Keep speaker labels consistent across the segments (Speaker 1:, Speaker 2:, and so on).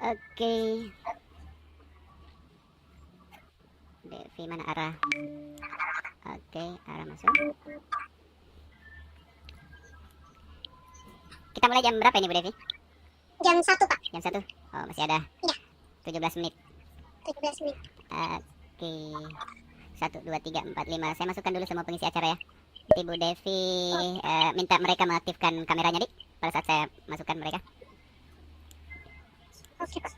Speaker 1: Oke. Devi mana arah? Oke, arah masuk. Kita mulai jam berapa ini Bu Devi?
Speaker 2: Jam 1 Pak.
Speaker 1: Jam 1. Oh, masih ada.
Speaker 2: Iya.
Speaker 1: 17 menit.
Speaker 2: 17 menit.
Speaker 1: Oke. 1, 2, 3, 4, 5. Saya masukkan dulu semua pengisi acara ya. Nanti Bu Devi minta mereka mengaktifkan kameranya, Dik, pada saat saya masukkan mereka.
Speaker 2: Oke Pak.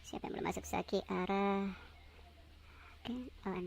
Speaker 1: Siapa yang belum masuk? Saki, arah. Oke, oh,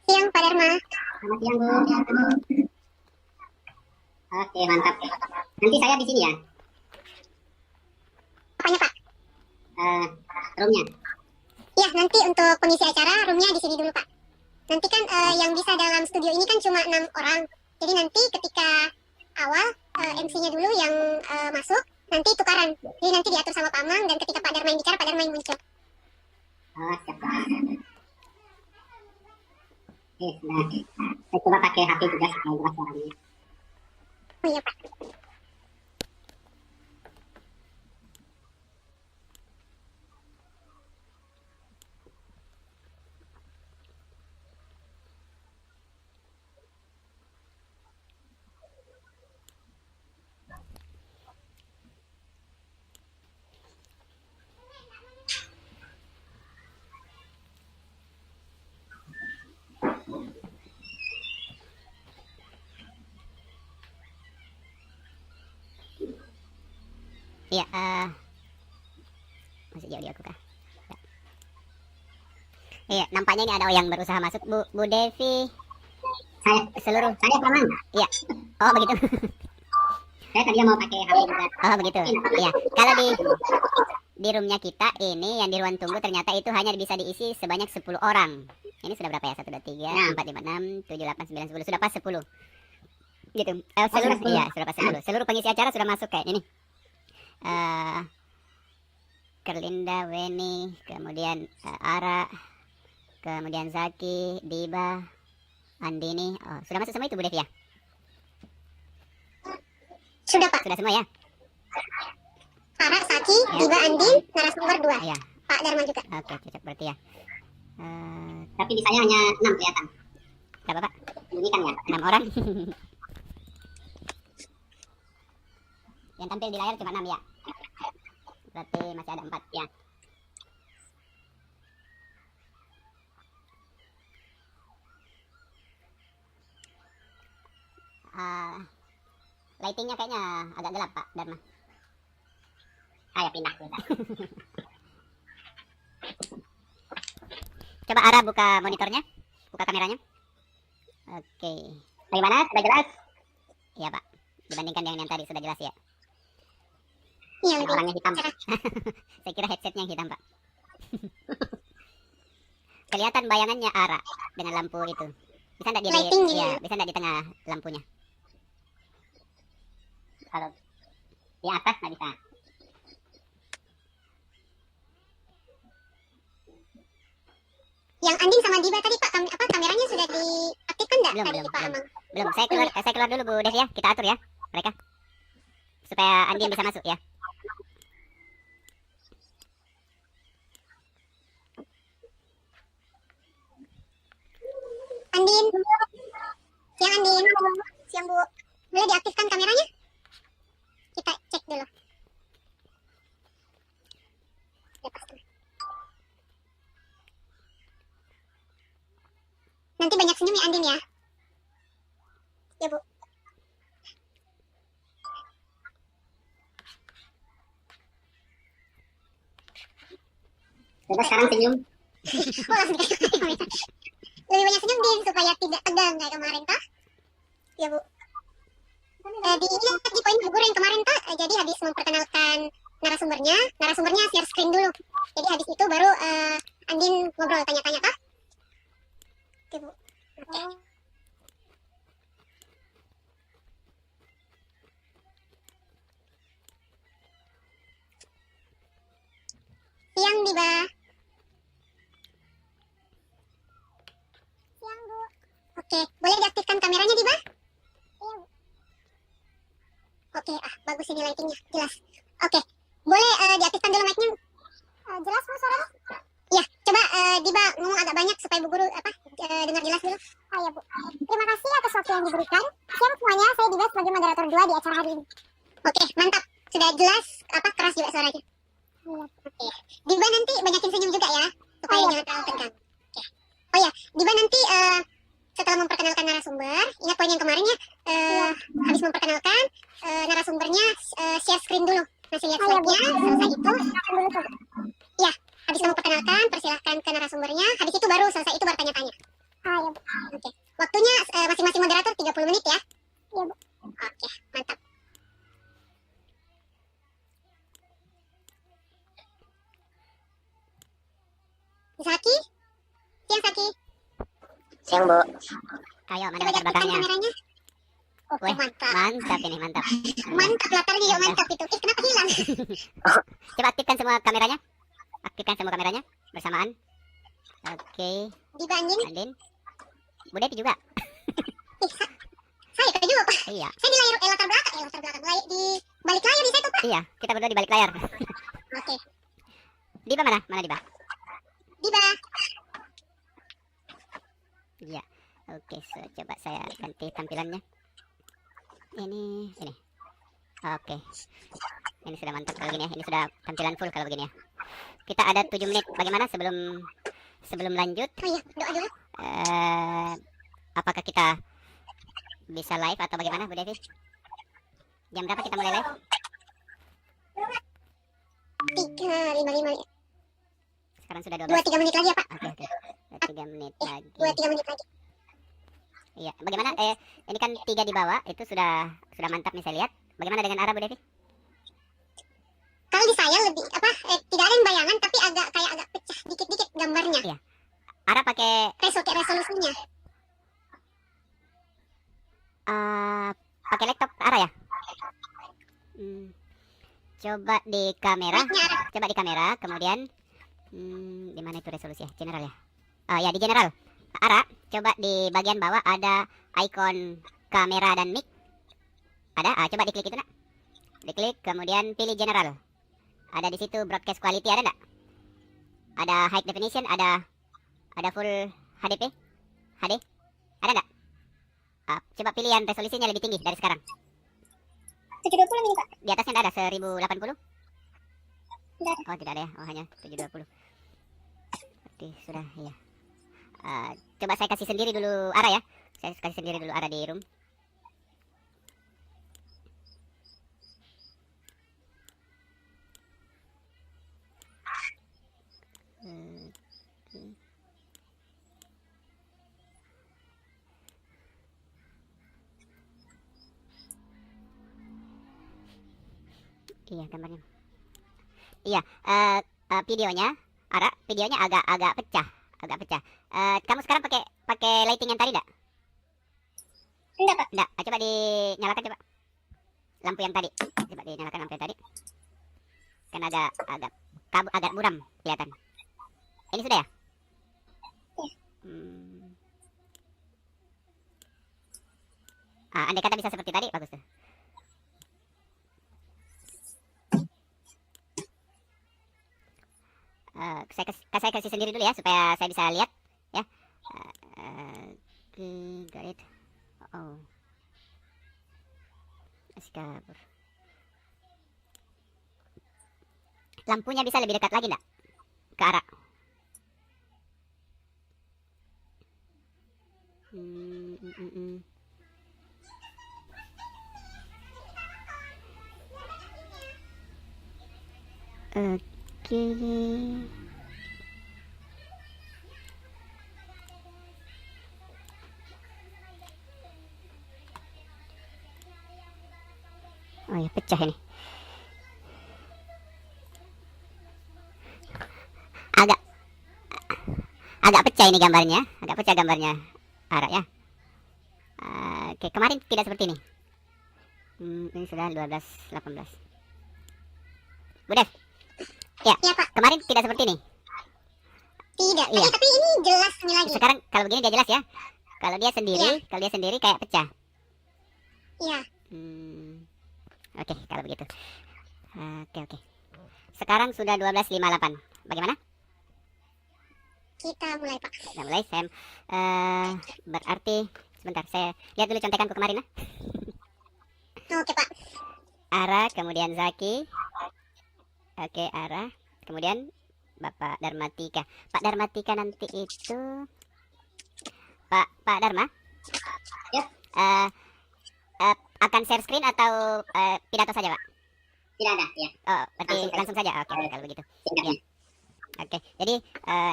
Speaker 2: Siang Pak Dharma.
Speaker 1: selamat siang Bu. Oke, mantap. Nanti saya di sini ya.
Speaker 2: Apanya Pak?
Speaker 1: Roomnya.
Speaker 2: Iya, nanti untuk pengisi acara roomnya di sini dulu Pak. Nanti kan yang bisa dalam studio ini kan cuma 6 orang. Jadi nanti ketika awal MC-nya dulu yang masuk, nanti tukaran. Jadi nanti diatur sama Pak Amang, dan ketika Pak Dharma yang bicara, Pak Dharma yang muncul.
Speaker 1: Oh, siap. Nah, saya coba pakai HP juga supaya jelas suaranya.
Speaker 2: Oh iya Pak.
Speaker 1: Iya, masih jauh di aku kah? Ya. Iya, nampaknya ini ada yang berusaha masuk. Bu Devi. Saya Pak Amang. Iya. Oh, begitu. Saya tadi mau pakai HP juga. Oh, begitu. Iya. Kalau di roomnya kita ini yang di ruang tunggu ternyata itu hanya bisa diisi sebanyak 10 orang. Ini sudah berapa ya? 1, 2, 3, 4, 5, 6, 7, 8, 9, 10. Sudah pas 10. Gitu. Seluruh, iya, sudah pas 10. Seluruh pengisi acara sudah masuk kayak ini. Kerlinda, Weni, kemudian Ara, kemudian Zaki, Diba, Andini. Oh, sudah masuk semua itu Bu Devi ya?
Speaker 2: Sudah Pak.
Speaker 1: Sudah semua ya?
Speaker 2: Ara, Saki, Diba, Andin, narasumber 2.
Speaker 1: Iya.
Speaker 2: Pak Dharma juga.
Speaker 1: Oke, cocok berarti ya. Tapi di saya hanya 6 kelihatan. Berapa Pak? Ini kan ya, 6 orang. Yang tampil di layar cuma 6 ya? Berarti masih ada 4 ya. Lightingnya kayaknya agak gelap Pak Dharma. Ayo pindah kita. Coba Ara buka monitornya, buka kameranya. Oke. Bagaimana? Sudah jelas? Iya Pak. Dibandingkan yang tadi sudah jelas ya.
Speaker 2: Iya,
Speaker 1: Yang orangnya hitam. Saya kira headsetnya yang hitam Pak. Kelihatan bayangannya Ara dengan lampu itu. Bisa enggak bisa enggak di tengah lampunya? Kalau di atas nggak bisa.
Speaker 2: Yang Andin sama Diba tadi Pak, kameranya sudah diaktifkan enggak tadi Pak Amang?
Speaker 1: Belum. Saya keluar dulu Bu Devi ya. Kita atur ya mereka. Supaya Andin bisa masuk ya.
Speaker 2: Andin. Siang Andin. Siang Bu. Boleh diaktifkan kameranya? Kita cek dulu. Nanti banyak senyum ya Andin ya. Ya Bu. Coba sekarang senyum. Oh, langsung dikasih komentar. Lebih banyak senyum din supaya tidak tegang kayak kemarin kah? Ya bu. Di poin Bu Guru yang kemarin Pak, jadi habis memperkenalkan narasumbernya share screen dulu. Jadi habis itu baru Andin ngobrol tanya-tanya kah? Oke Bu. Oke. Siang Diba. Siang Bu. Oke, boleh diaktifkan kameranya Diba? Iya Bu. Oke, bagus ini lightingnya, jelas. Oke, boleh diaktifkan dulu mic-nya. Jelas Bu suaranya? Ya, coba Diba ngomong agak banyak supaya Bu Guru dengar jelas dulu. Oh ya Bu. Terima kasih atas waktu yang diberikan. Siang semuanya, saya Diba sebagai moderator 2 di acara hari ini. Oke, mantap. Sudah jelas, keras juga suaranya. Iya. Oke. Diba nanti banyakin senyum juga ya, supaya jangan terlalu tegang. Oke. Oh ya, Diba nanti setelah memperkenalkan narasumber, ingat poin yang kemarin ya, habis memperkenalkan narasumbernya share screen dulu. Masih lihat slide-nya, selesai itu. Ya, habis kamu perkenalkan, persilahkan ke narasumbernya. Habis itu baru selesai itu baru tanya-tanya. Ya, Bu. Oke. Waktunya masing-masing moderator 30 menit ya. Iya, Bu. Oke, mantap. Saki? Siang Saki.
Speaker 3: Siang Bu.
Speaker 1: Ayo, mana latar belakangnya?
Speaker 2: Kameranya.
Speaker 1: Oke, mantap. Mantap ini, mantap.
Speaker 2: Mantap, latarnya juga mantap itu. Kenapa hilang?
Speaker 1: Coba aktifkan semua kameranya. Aktifkan semua kameranya bersamaan. Oke.
Speaker 2: Diba
Speaker 1: Andin. Bu Devi juga.
Speaker 2: Saya juga Pak.
Speaker 1: Iya.
Speaker 2: Saya di latar belakang. Di balik layar bisa tuh Pak.
Speaker 1: Iya, kita berdua di balik layar.
Speaker 2: Oke.
Speaker 1: Diba mana? Mana Diba?
Speaker 2: Diba.
Speaker 1: Iya. Oke, coba saya ganti tampilannya. Ini. Oke. Ini sudah mantap kalau gini ya. Ini sudah tampilan full kalau begini ya. Kita ada 7 menit. Bagaimana sebelum lanjut?
Speaker 2: Oh iya, doa dulu.
Speaker 1: Apakah kita bisa live atau bagaimana, Bu Devi? Jam berapa kita mulai live?
Speaker 2: 3:55.
Speaker 1: Sekarang sudah 12.
Speaker 2: 2-3 menit lagi ya Pak.
Speaker 1: Oke. 3 menit lagi.
Speaker 2: 2-3 menit lagi.
Speaker 1: Iya. Bagaimana? Ini kan 3 di bawah. Itu sudah mantap nih saya lihat. Bagaimana dengan arah Bu Devi?
Speaker 2: Kalau di saya lebih tidak ada yang bayangan tapi agak pecah dikit-dikit gambarnya.
Speaker 1: Iya. Arah pakai
Speaker 2: resolusinya.
Speaker 1: pakai laptop arah ya? Coba di kamera. Coba di kamera, kemudian di mana itu resolusi ya? General ya? Ya di general. Arah, coba di bagian bawah ada icon kamera dan mic. Ada? Coba diklik itu nak. Diklik, kemudian pilih general. Ada di situ broadcast quality, ada enggak? Ada high definition, ada full HDP, HD, ada enggak? Coba pilih yang resolusinya lebih tinggi dari sekarang.
Speaker 2: 720 nih Pak.
Speaker 1: Di atasnya ada 1080?
Speaker 2: Tidak.
Speaker 1: Oh tidak ada ya, hanya 720. Oke, sudah ya. Coba saya kasih sendiri dulu arah ya. Saya kasih sendiri dulu arah di room. Iya gambarnya. Iya, videonya agak pecah, kamu sekarang pakai lighting yang tadi enggak?
Speaker 2: Enggak Pak.
Speaker 1: Enggak. Coba dinyalakan coba. Lampu yang tadi. Coba dinyalakan lampu yang tadi. Kan agak buram kelihatan. Ini sudah ya? Andai kata bisa seperti tadi bagus tuh. Saya kasih sendiri dulu ya supaya saya bisa lihat ya. Got it. Oh. Masih kabur. Lampunya bisa lebih dekat lagi enggak? Ke arah. Oke. Oh ya, pecah ini. Agak agak pecah ini gambarnya, agak pecah gambarnya Ara ya. Oke, kemarin tidak seperti ini. Ini sudah 12, 18. Bu Dev. Ya,
Speaker 2: Iya, Pak.
Speaker 1: kemarin tidak seperti ini.
Speaker 2: Tidak.
Speaker 1: Iya.
Speaker 2: Tapi ini jelas ini lagi.
Speaker 1: Sekarang kalau begini dia jelas ya. Kalau dia sendiri kayak pecah.
Speaker 2: Iya.
Speaker 1: Oke, kalau begitu. Oke. Sekarang sudah 12.58. Bagaimana?
Speaker 2: Kita mulai, Pak.
Speaker 1: Kita mulai, Sam. Berarti sebentar, saya lihat dulu contekanku kemarin.
Speaker 2: Oke, Pak.
Speaker 1: Ara, kemudian Zaki. Oke, Ara. Kemudian Bapak Darmatika. Pak Darmatika nanti itu Pak Dharma.
Speaker 3: Ya.
Speaker 1: Akan share screen atau pidato saja, Pak?
Speaker 3: Tidak ada, ya.
Speaker 1: Oh, berarti langsung saja. Oke, kalau begitu.
Speaker 3: Singkatnya.
Speaker 1: Oke, jadi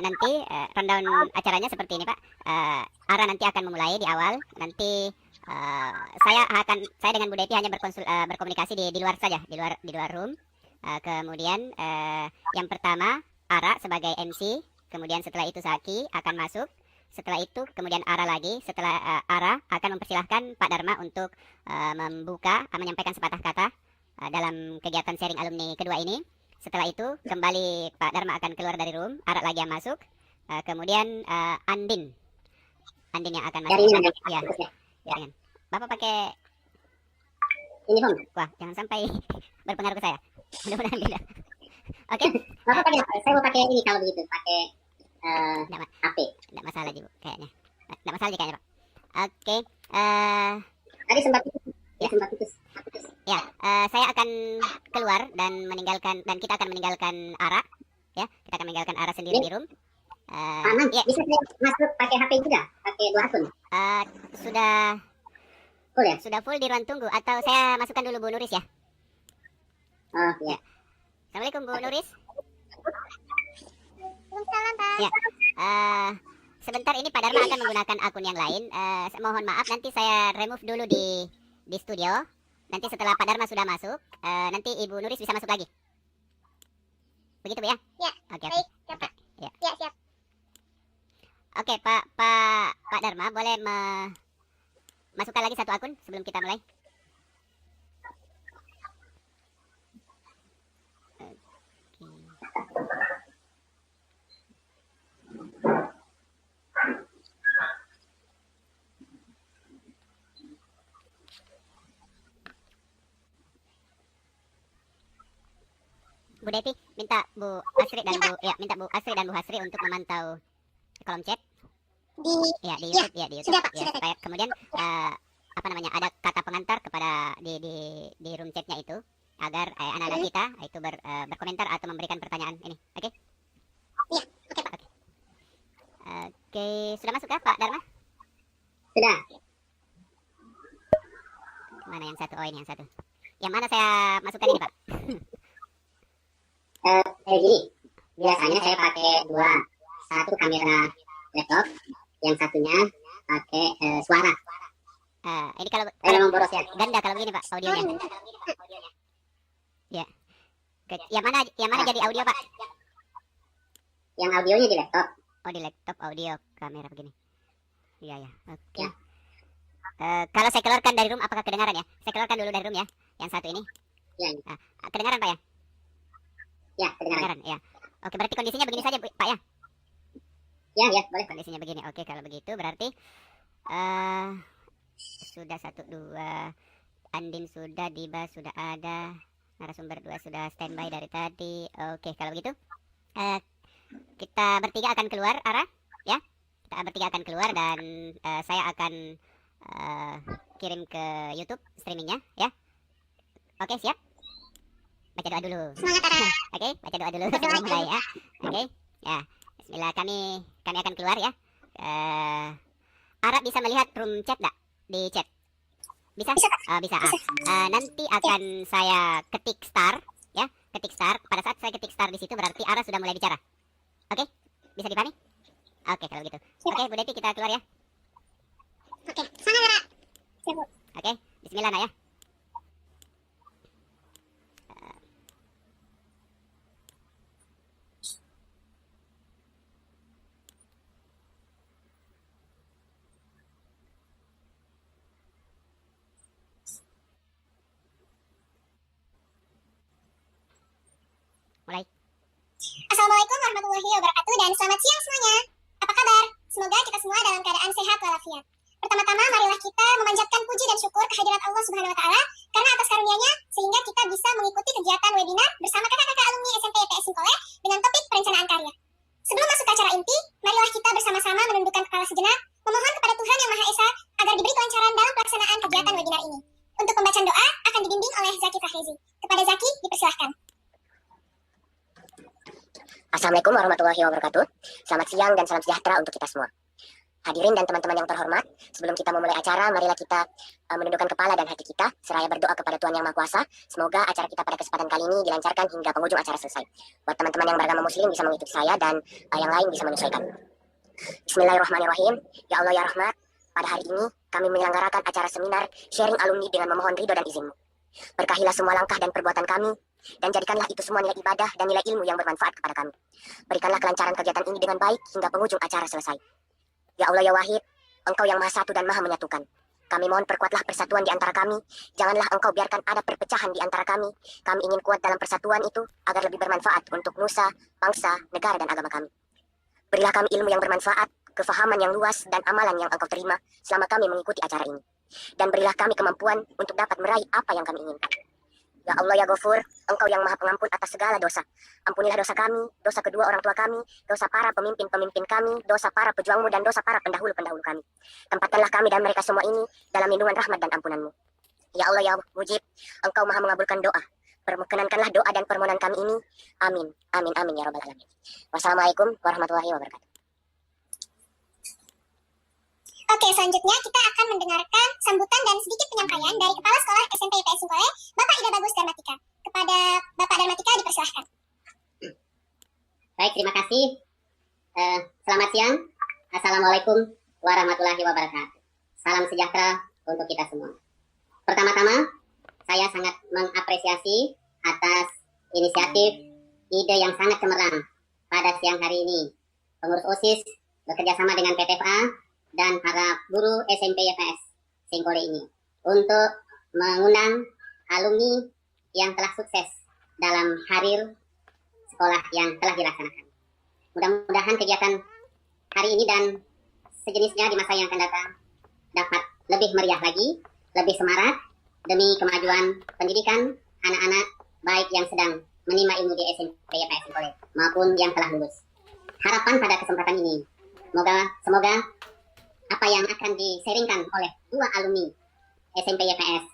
Speaker 1: nanti rundown acaranya seperti ini, Pak. Ara nanti akan memulai di awal. Nanti saya dengan Bu Devi hanya berkomunikasi di luar saja, di luar room. Kemudian yang pertama Ara sebagai MC, kemudian setelah itu Zaki akan masuk. Setelah itu kemudian Ara lagi. Setelah Ara akan mempersilahkan Pak Dharma untuk menyampaikan sepatah kata dalam kegiatan sharing alumni kedua ini. Setelah itu kembali Pak Dharma akan keluar dari room, Ara lagi yang masuk. Kemudian Andin yang akan masuk.
Speaker 3: Jaringan.
Speaker 1: Ya, jaringan. Bapak pakai
Speaker 3: Ini, Bang.
Speaker 1: wah, jangan sampai berpengaruh ke saya. Mudah-mudahan tidak. Oke,
Speaker 3: Bapak pakai apa? Saya mau pakai ini kalau begitu, pakai HP.
Speaker 1: tidak masalah Bu, kayaknya. Tidak masalah kayaknya, Pak. Oke,
Speaker 3: Tadi sempat putus.
Speaker 1: ya, saya akan keluar dan kita akan meninggalkan Ara. Ya, kita akan meninggalkan Ara sendiri di room.
Speaker 3: Aman,
Speaker 1: Ya,
Speaker 3: bisa saya masuk pakai HP juga? Pakai 2 akun?
Speaker 1: sudah
Speaker 3: Full ya?
Speaker 1: sudah full di ruang tunggu atau saya masukkan dulu Bu Nuris ya?
Speaker 3: Oh, ya.
Speaker 1: Assalamualaikum Bu Nuris.
Speaker 2: Waalaikumsalam, Pak.
Speaker 1: Ya. Sebentar ini Pak Dharma akan menggunakan akun yang lain. Mohon maaf nanti saya remove dulu di studio. Nanti setelah Pak Dharma sudah masuk, nanti Ibu Nuris bisa masuk lagi. Begitu Bu ya?
Speaker 2: Ya.
Speaker 1: Oke.
Speaker 2: Baik, ya, Pak.
Speaker 1: Ya.
Speaker 2: Ya, siap.
Speaker 1: Oke, Pak Dharma boleh masukkan lagi satu akun sebelum kita mulai. Bu Devi minta Bu Asri dan Bu Hasri untuk memantau kolom chat.
Speaker 2: Di
Speaker 1: Ya, di YouTube, di YouTube.
Speaker 2: sudah, Pak,
Speaker 1: Ya,
Speaker 2: sudah,
Speaker 1: supaya kemudian ada kata pengantar kepada di room chatnya itu agar anak-anak kita itu berkomentar atau memberikan pertanyaan ini. Oke?
Speaker 2: Iya, oke, Pak.
Speaker 1: Oke, sudah masuk ya Pak Dharma?
Speaker 3: Sudah.
Speaker 1: Mana yang satu? Oh, ini yang satu. Yang mana saya masukkan ini, Pak?
Speaker 3: Gini. Biasanya saya pakai 2. Satu kamera laptop, yang satunya pakai suara.
Speaker 1: Ini kalau
Speaker 3: Memang boros ya.
Speaker 1: ganda kalau begini Pak audionya. Ya. Yang mana jadi audio Pak?
Speaker 3: Yang audionya di laptop.
Speaker 1: Oh, di laptop audio kamera begini. Iya ya. Oke.
Speaker 3: Ya.
Speaker 1: Kalau saya keluarkan dari room apakah kedengaran ya? Saya keluarkan dulu dari room ya. Yang satu ini.
Speaker 3: Ya.
Speaker 1: Kedengaran Pak ya?
Speaker 3: Ya, kedengaran.
Speaker 1: Ya. Oke, berarti kondisinya begini saja Pak ya?
Speaker 3: Ya, boleh.
Speaker 1: Kondisinya begini. Oke, kalau begitu berarti sudah 1, 2. Andin sudah, Diba sudah ada. Narasumber 2 sudah standby dari tadi. Oke, kalau begitu kita bertiga akan keluar, Ara, ya. Kita bertiga akan keluar dan saya akan kirim ke YouTube streamingnya, ya. Oke, siap. Baca doa dulu.
Speaker 2: Semangat, Ara.
Speaker 1: Oke, baca doa dulu sebelum mulai ya. Oke, ya. Bismillah, kami akan keluar ya. Ara bisa melihat room chat enggak? Di chat. Bisa? Bisa. Nanti akan saya ketik start, ya. Ketik start. Pada saat saya ketik start di situ berarti Ara sudah mulai bicara. Oke? Bisa dipahami? Oke, kalau gitu. Oke, Bu Devi kita keluar ya.
Speaker 2: Oke, semangat, Ara. Siap, Bu.
Speaker 1: Oke, bismillah nak ya.
Speaker 2: Assalamualaikum warahmatullahi wabarakatuh dan selamat siang semuanya. Apa kabar? Semoga kita semua dalam keadaan sehat walafiat. Pertama-tama marilah kita memanjatkan puji dan syukur kehadirat Allah Subhanahu wa taala karena atas karunia-Nya sehingga kita bisa mengikuti kegiatan webinar bersama kakak-kakak alumni SMP IPS Singkole dengan topik perencanaan karya. Sebelum masuk ke acara inti, marilah kita bersama-sama menundukkan kepala sejenak, memohon kepada Tuhan Yang Maha Esa agar diberi kelancaran dalam pelaksanaan kegiatan webinar ini. Untuk pembacaan doa akan dibimbing oleh Zaki Fahrezi. Kepada Zaki, dipersilahkan.
Speaker 4: Assalamualaikum warahmatullahi wabarakatuh. Selamat siang dan salam sejahtera untuk kita semua. Hadirin dan teman-teman yang terhormat, sebelum kita memulai acara, marilah kita menundukkan kepala dan hati kita, seraya berdoa kepada Tuhan Yang Maha Kuasa. Semoga acara kita pada kesempatan kali ini dilancarkan hingga penghujung acara selesai. Buat teman-teman yang beragama muslim bisa mengikuti saya dan yang lain bisa menyesuaikan. Bismillahirrahmanirrahim. Ya Allah ya Rahmat, pada hari ini kami menyelenggarakan acara seminar sharing alumni dengan memohon ridho dan izinmu. Berkahilah semua langkah dan perbuatan kami, dan jadikanlah itu semua nilai ibadah dan nilai ilmu yang bermanfaat kepada kami. Berikanlah kelancaran kegiatan ini dengan baik hingga penghujung acara selesai. Ya Allah ya Wahid, Engkau yang Maha Satu dan Maha Menyatukan. Kami mohon perkuatlah persatuan di antara kami. Janganlah Engkau biarkan ada perpecahan di antara kami. Kami ingin kuat dalam persatuan itu agar lebih bermanfaat untuk nusa, bangsa, negara dan agama kami. Berilah kami ilmu yang bermanfaat, kefahaman yang luas dan amalan yang Engkau terima selama kami mengikuti acara ini. Dan berilah kami kemampuan untuk dapat meraih apa yang kami inginkan. Ya Allah ya Ghafur, Engkau yang Maha Pengampun atas segala dosa. Ampunilah dosa kami, dosa kedua orang tua kami, dosa para pemimpin-pemimpin kami, dosa para pejuangmu dan dosa para pendahulu-pendahulu kami. Tempatkanlah kami dan mereka semua ini dalam lindungan rahmat dan ampunanmu. Ya Allah ya Mujib, Engkau Maha mengabulkan doa. Perkenankanlah doa dan permohonan kami ini. Amin, amin, amin ya Rabbal Alamin. Wassalamualaikum warahmatullahi wabarakatuh.
Speaker 2: Oke, selanjutnya kita akan mendengarkan sambutan dan sedikit penyampaian dari Kepala Sekolah SMP IPS Singkole, Bapak Ida Bagus Darmatika. Kepada Bapak Darmatika dipersilahkan.
Speaker 3: Baik, terima kasih. Selamat siang. Assalamualaikum warahmatullahi wabarakatuh. Salam sejahtera untuk kita semua. Pertama-tama, saya sangat mengapresiasi atas inisiatif ide yang sangat cemerlang pada siang hari ini. Pengurus OSIS bekerja sama dengan PTFA dan para guru SMP IPS Singkole ini untuk mengundang alumni yang telah sukses dalam harir sekolah yang telah dilaksanakan. Mudah-mudahan kegiatan hari ini dan sejenisnya di masa yang akan datang dapat lebih meriah lagi, lebih semarak demi kemajuan pendidikan anak-anak baik yang sedang menimba ilmu di SMP IPS Singkole maupun yang telah lulus. Harapan pada kesempatan ini, semoga apa yang akan diseringkan oleh dua alumni SMP IPS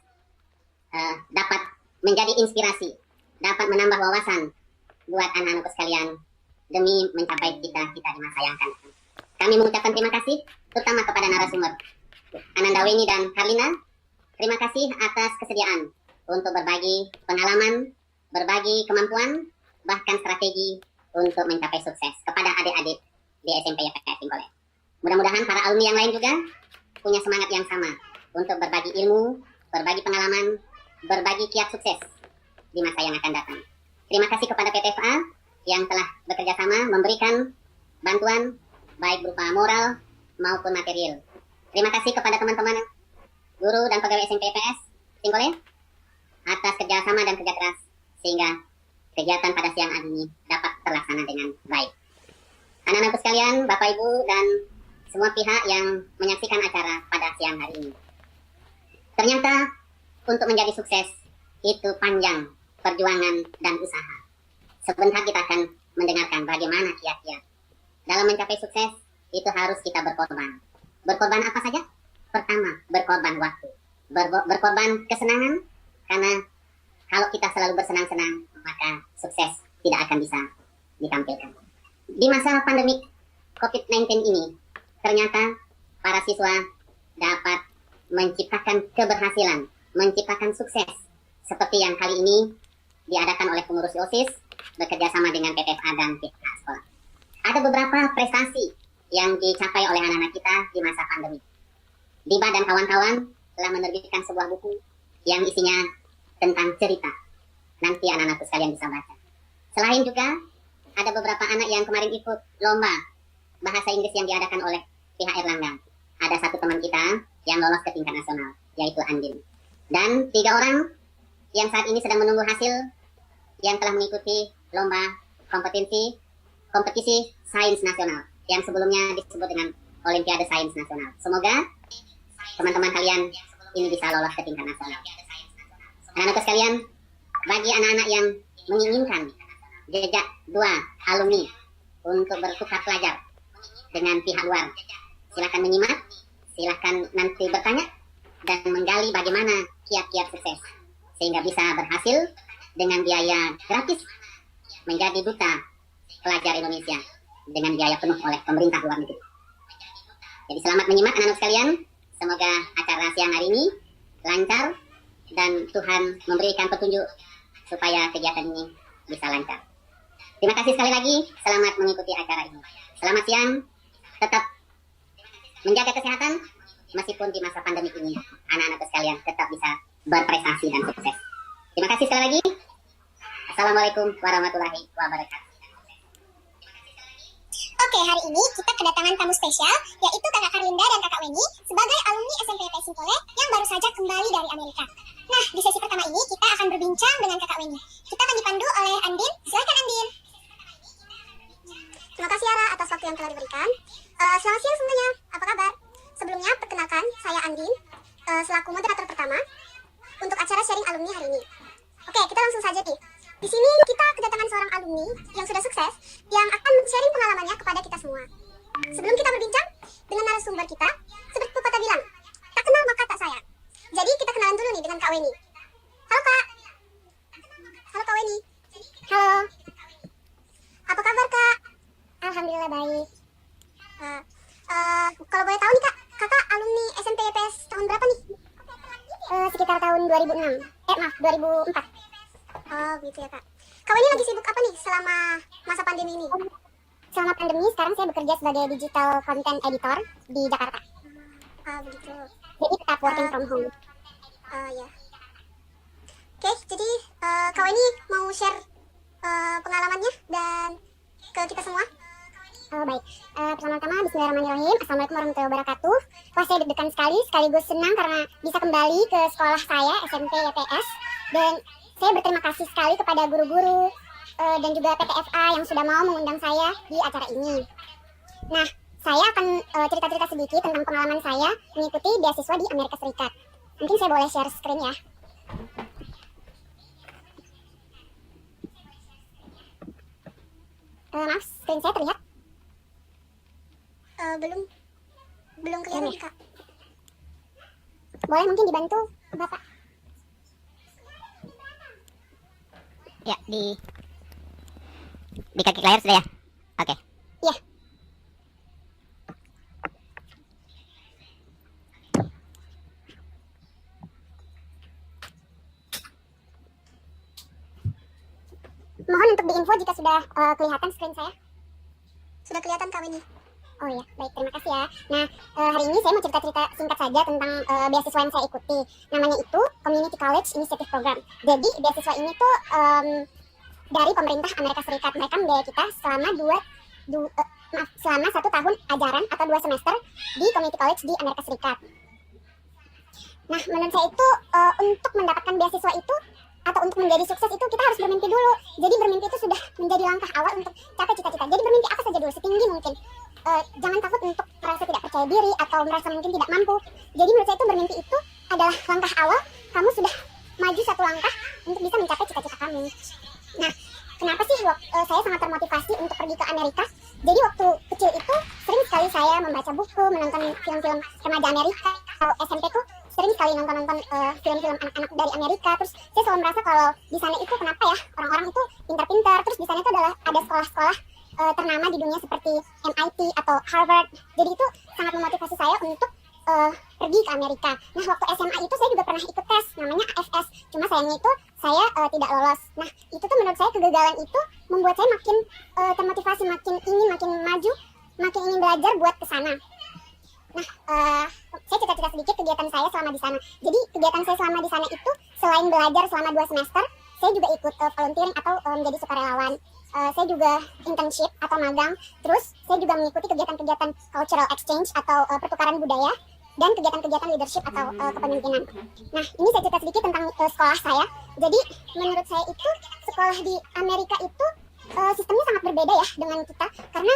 Speaker 3: dapat menjadi inspirasi, dapat menambah wawasan buat anak-anakku sekalian demi mencapai cita-cita di masa yang akan datang. Kami mengucapkan terima kasih terutama kepada narasumber Ananda Weni dan Karlina. Terima kasih atas kesediaan untuk berbagi pengalaman, berbagi kemampuan, bahkan strategi untuk mencapai sukses kepada adik-adik di SMP IPS Singkole. Mudah-mudahan para alumni yang lain juga punya semangat yang sama untuk berbagi ilmu, berbagi pengalaman, berbagi kiat sukses di masa yang akan datang. Terima kasih kepada PTFA yang telah bekerja sama memberikan bantuan baik berupa moral maupun material. Terima kasih kepada teman-teman guru dan pegawai SMP IPS Singkole atas kerjasama dan kerja keras sehingga kegiatan pada siang hari ini dapat terlaksana dengan baik. Anak-anakku sekalian, Bapak Ibu dan semua pihak yang menyaksikan acara pada siang hari ini. Ternyata untuk menjadi sukses itu panjang perjuangan dan usaha. Sebentar kita akan mendengarkan bagaimana kiat-kiat. Dalam mencapai sukses itu harus kita berkorban. Berkorban apa saja? Pertama, berkorban waktu. Berkorban kesenangan, karena kalau kita selalu bersenang-senang maka sukses tidak akan bisa ditampilkan. Di masa pandemi COVID-19 ini, ternyata para siswa dapat menciptakan keberhasilan, menciptakan sukses seperti yang kali ini diadakan oleh pengurus OSIS bekerja sama dengan PTFA dan pihak sekolah. Ada beberapa prestasi yang dicapai oleh anak-anak kita di masa pandemi. Diba dan kawan-kawan telah menerbitkan sebuah buku yang isinya tentang cerita. Nanti anak-anakku sekalian bisa baca. Selain juga ada beberapa anak yang kemarin ikut lomba bahasa Inggris yang diadakan oleh pihak Erlangga. Ada satu teman kita yang lolos ke tingkat nasional, yaitu Andin. Dan 3 orang yang saat ini sedang menunggu hasil yang telah mengikuti lomba kompetisi sains nasional yang sebelumnya disebut dengan Olimpiade Sains Nasional. Semoga teman-teman kalian ini bisa lolos ke tingkat nasional. Anak-anakku sekalian, bagi anak-anak yang menginginkan jejak dua alumni untuk bertukar pelajar dengan pihak luar, silahkan menyimak, silahkan nanti bertanya dan menggali bagaimana kiat-kiat sukses sehingga bisa berhasil dengan biaya gratis menjadi duta pelajar Indonesia dengan biaya penuh oleh pemerintah luar negeri. Jadi selamat menyimak anak-anak sekalian. Semoga acara siang hari ini lancar dan Tuhan memberikan petunjuk supaya kegiatan ini bisa lancar. Terima kasih sekali lagi. Selamat mengikuti acara ini. Selamat siang. Tetap menjaga kesehatan meskipun di masa pandemi ini anak-anak sekalian tetap bisa berprestasi dan sukses. Terima kasih sekali lagi. Assalamualaikum warahmatullahi wabarakatuh.
Speaker 2: Oke, hari ini kita kedatangan tamu spesial, yaitu Kakak Karlinda dan Kakak Weni sebagai alumni SMP IPS Singkole yang baru saja kembali dari Amerika. Nah, di sesi pertama ini kita akan berbincang dengan Kakak Weni. Kita akan dipandu oleh Andin. Silakan Andin. Terima kasih Yara atas waktu yang telah diberikan. Selamat siang semuanya. Apa kabar? Sebelumnya, perkenalkan saya Andin, selaku moderator pertama untuk acara sharing alumni hari ini. Oke, kita langsung saja nih. Di sini kita kedatangan seorang alumni yang sudah sukses yang akan sharing pengalamannya kepada kita semua. Sebelum kita berbincang dengan narasumber kita, seperti pepatah bilang, tak kenal maka tak sayang. Jadi kita kenalan dulu nih dengan Kak Weni. Halo Kak. Halo Kak Weni. Halo. Apa kabar Kak? Alhamdulillah baik. Kalau boleh tahu nih Kak, Kakak alumni SMP IPS tahun berapa nih? Sekitar tahun 2006. 2004. Oh gitu ya Kak. Kak Weni lagi sibuk apa nih selama masa pandemi ini? Selama pandemi sekarang saya bekerja sebagai digital content editor di Jakarta. Begitu. Jadi tetap working from home. Ya. Oke, jadi Kak Weni mau share pengalamannya dan ke kita semua. Baik, pertama-tama bismillahirrahmanirrahim. Assalamualaikum warahmatullahi wabarakatuh. Wah, saya deg-degan sekali, sekaligus senang karena bisa kembali ke sekolah saya SMP IPS. Dan saya berterima kasih sekali kepada guru-guru dan juga PTFA yang sudah mau mengundang saya di acara ini. Nah, saya akan cerita-cerita sedikit tentang pengalaman saya mengikuti beasiswa di Amerika Serikat. Mungkin saya boleh share screen ya. Maaf, screen saya terlihat? Belum kelihatan Kak. Boleh mungkin dibantu Bapak?
Speaker 1: Ya, di kaki layar sudah ya? Oke.
Speaker 2: Iya. Mohon untuk diinfo jika sudah kelihatan screen saya. Sudah kelihatan Kak Weni? Oh ya, baik, terima kasih ya. Nah, hari ini saya mau cerita-cerita singkat saja tentang beasiswa yang saya ikuti. Namanya itu Community College Initiative Program. Jadi beasiswa ini tuh dari pemerintah Amerika Serikat. Mereka membiayai kita selama selama 1 tahun ajaran atau 2 semester di Community College di Amerika Serikat. Nah, menurut saya itu untuk mendapatkan beasiswa itu atau untuk menjadi sukses itu kita harus bermimpi dulu. Jadi bermimpi itu sudah menjadi langkah awal untuk capai cita-cita. Jadi bermimpi apa saja dulu, setinggi mungkin. Jangan takut untuk merasa tidak percaya diri atau merasa mungkin tidak mampu. Jadi menurut saya itu bermimpi itu adalah langkah awal. Kamu sudah maju 1 langkah untuk bisa mencapai cita-cita kamu. Nah, kenapa sih saya sangat termotivasi untuk pergi ke Amerika? Jadi waktu kecil itu sering sekali saya membaca buku, menonton film-film remaja Amerika. Kalau SMP tuh sering sekali nonton film-film anak-anak dari Amerika. Terus saya selalu merasa kalau di sana itu kenapa ya orang-orang itu pintar-pintar. Terus di sana itu adalah ada sekolah-sekolah ternama di dunia seperti MIT atau Harvard. Jadi itu sangat memotivasi saya untuk pergi ke Amerika. Nah, waktu SMA itu saya juga pernah ikut tes namanya AFS. Cuma sayangnya itu saya tidak lolos. Nah, itu tuh menurut saya kegagalan itu membuat saya makin termotivasi, makin ingin makin maju, makin ingin belajar buat ke sana. Nah, saya cerita-cerita sedikit kegiatan saya selama di sana. Jadi kegiatan saya selama di sana itu selain belajar selama 2 semester, saya juga ikut volunteering atau menjadi sukarelawan. Saya juga internship atau magang. Terus saya juga mengikuti kegiatan-kegiatan cultural exchange atau pertukaran budaya dan kegiatan-kegiatan leadership atau kepemimpinan. Nah, ini saya cerita sedikit tentang sekolah saya. Jadi menurut saya itu sekolah di Amerika itu sistemnya sangat berbeda ya dengan kita, karena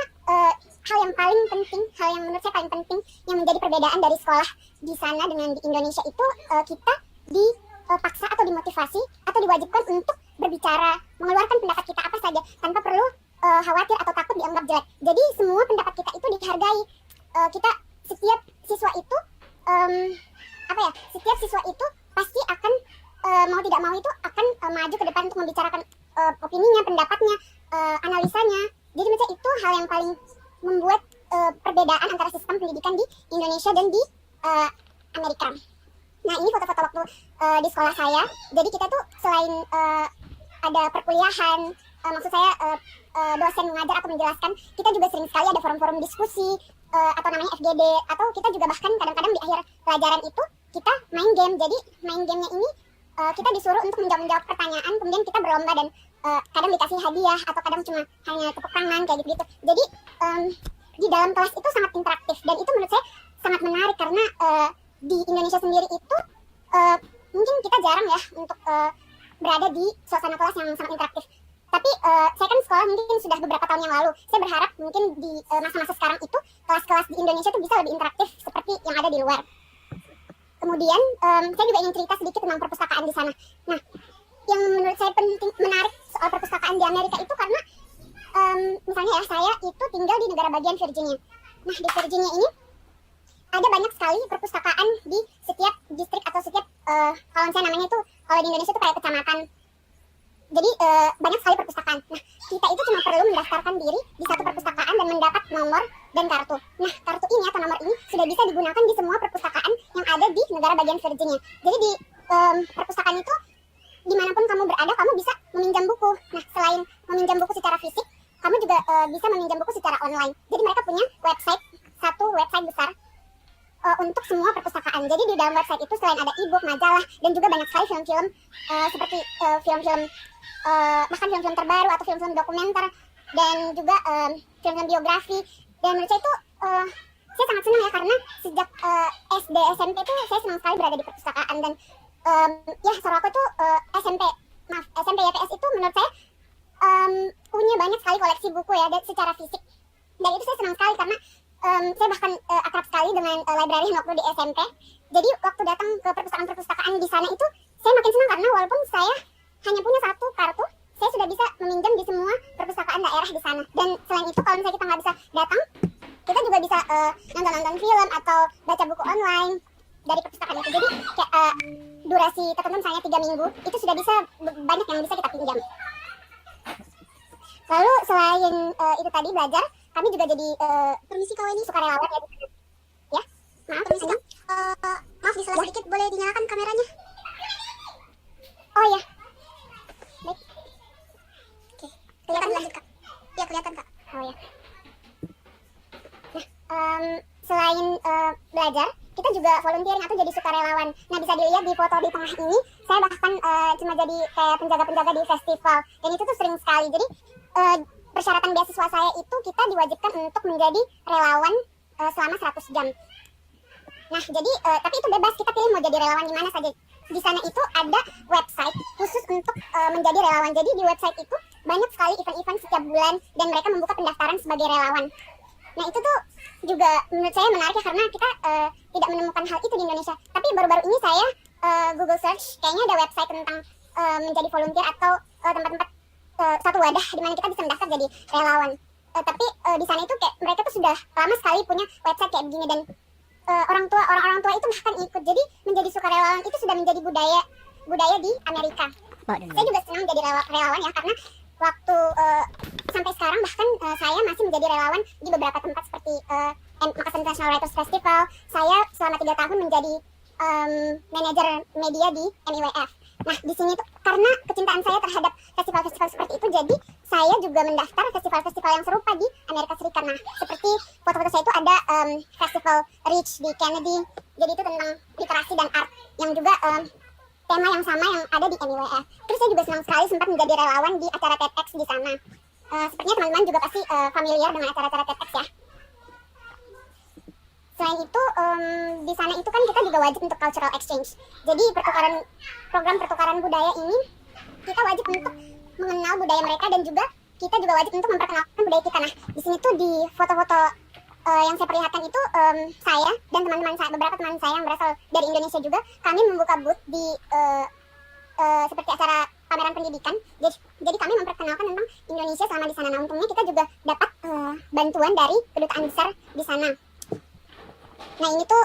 Speaker 2: hal yang paling penting, hal yang menurut saya paling penting yang menjadi perbedaan dari sekolah di sana dengan di Indonesia itu kita dipaksa atau dimotivasi atau diwajibkan untuk berbicara, mengeluarkan pendapat kita apa saja tanpa perlu khawatir atau takut dianggap jelek. Jadi semua pendapat kita itu dihargai. Setiap siswa itu setiap siswa itu pasti akan mau tidak mau itu akan maju ke depan untuk membicarakan opininya, pendapatnya, analisanya. Jadi menurut saya itu hal yang paling membuat perbedaan antara sistem pendidikan di Indonesia dan di Amerika. Nah, ini foto-foto waktu di sekolah saya. Jadi kita tuh selain ada perkuliahan, maksud saya dosen mengajar atau menjelaskan, kita juga sering sekali ada forum-forum diskusi atau namanya FGD, atau kita juga bahkan kadang-kadang di akhir pelajaran itu kita main game. Jadi main gamenya ini kita disuruh untuk menjawab pertanyaan, kemudian kita berlomba dan kadang dikasih hadiah atau kadang cuma hanya tepuk tangan kayak gitu. Jadi di dalam kelas itu sangat interaktif dan itu menurut saya sangat menarik karena di Indonesia sendiri itu mungkin kita jarang ya untuk berada di suasana kelas yang sangat interaktif. Tapi saya kan sekolah mungkin sudah beberapa tahun yang lalu. Saya berharap mungkin di masa-masa sekarang itu kelas-kelas di Indonesia itu bisa lebih interaktif seperti yang ada di luar. Kemudian saya juga ingin cerita sedikit tentang perpustakaan di sana. Nah, yang menurut saya menarik soal perpustakaan di Amerika itu karena misalnya ya, saya itu tinggal di negara bagian Virginia. Nah, di Virginia ini ada banyak sekali perpustakaan di setiap distrik atau setiap kalau saya namanya itu, kalau di Indonesia itu kayak kecamatan. Jadi banyak sekali perpustakaan. Nah, kita itu cuma perlu mendaftarkan diri di satu perpustakaan dan mendapat nomor dan kartu. Nah, kartu ini atau nomor ini sudah bisa digunakan di semua perpustakaan yang ada di negara bagian Virginia. Jadi di perpustakaan itu dimanapun kamu berada, kamu bisa meminjam buku. Nah, selain meminjam buku secara fisik, kamu juga bisa meminjam buku secara online. Jadi mereka punya satu website besar untuk semua perpustakaan. Jadi di dalam website itu selain ada e-book, majalah, dan juga banyak sekali film-film seperti film-film bahkan film-film terbaru atau film-film dokumenter dan juga film-film biografi. Dan menurut saya itu saya sangat senang ya karena sejak SD SMP itu saya senang sekali berada di perpustakaan dan ya seru aku tuh SMP YPS itu menurut saya punya banyak sekali koleksi buku ya secara fisik. Dan itu saya senang sekali karena saya bahkan akrab sekali dengan librarian waktu di SMP. Jadi waktu datang ke perpustakaan di sana itu saya makin senang karena walaupun saya hanya punya satu kartu, saya sudah bisa meminjam di semua perpustakaan daerah di sana. Dan selain itu kalau misalnya kita nggak bisa datang, kita juga bisa nonton film atau baca buku online dari perpustakaan itu. Jadi kayak durasi tertentu misalnya 3 minggu itu sudah bisa banyak yang bisa kita pinjam. Lalu selain itu tadi belajar, kami juga jadi permisi kalau ini sukarelawan ya. Ya, maaf permisi Kak. Maaf di sela sedikit boleh dinyalakan kameranya? Oh ya. Baik. Oke. Kelihatan lanjut Kak. Ya kelihatan Kak. Oh ya. Nah, selain belajar, kita juga volunteering atau jadi sukarelawan. Nah, bisa dilihat di foto di tengah ini, saya bahkan cuma jadi kayak penjaga-penjaga di festival. Dan itu tuh sering sekali. Jadi persyaratan beasiswa saya itu kita diwajibkan untuk menjadi relawan selama 100 jam. Nah, jadi tapi itu bebas, kita pilih mau jadi relawan di mana saja. Di sana itu ada website khusus untuk menjadi relawan. Jadi di website itu banyak sekali event-event setiap bulan dan mereka membuka pendaftaran sebagai relawan. Nah, itu tuh juga menurut saya menarik ya karena kita tidak menemukan hal itu di Indonesia. Tapi baru-baru ini saya Google search, kayaknya ada website tentang menjadi volunteer atau tempat-tempat satu wadah di mana kita bisa mendaftar jadi relawan. Tapi di sana itu kayak mereka tuh sudah lama sekali punya website kayak begini dan orang tua itu bahkan ikut. Jadi menjadi sukarelawan itu sudah menjadi budaya di Amerika. Saya juga senang jadi relawan ya karena waktu sampai sekarang bahkan saya masih menjadi relawan di beberapa tempat seperti Makassar International Writers Festival. Saya selama 3 tahun menjadi manajer media di MIWF. Nah, di sini tuh karena kecintaan saya terhadap festival-festival seperti itu, jadi saya juga mendaftar festival-festival yang serupa di Amerika Serikat. Nah, seperti foto-foto saya itu ada festival Reach di Kennedy. Jadi itu tentang literasi dan art yang juga tema yang sama yang ada di MIWF. Terus saya juga senang sekali sempat menjadi relawan di acara TEDx di sana. Sepertinya teman-teman juga pasti familiar dengan acara-acara TEDx ya. Selain itu, di sana itu kan kita juga wajib untuk cultural exchange. Jadi program pertukaran budaya ini, kita wajib untuk mengenal budaya mereka dan juga kita juga wajib untuk memperkenalkan budaya kita. Nah, di sini tuh di foto-foto yang saya perlihatkan itu saya dan teman-teman saya, beberapa teman saya yang berasal dari Indonesia juga, kami membuka booth di seperti acara pameran pendidikan. Jadi kami memperkenalkan tentang Indonesia selama di sana. Nah, untungnya kita juga dapat bantuan dari kedutaan besar di sana. Nah, ini tuh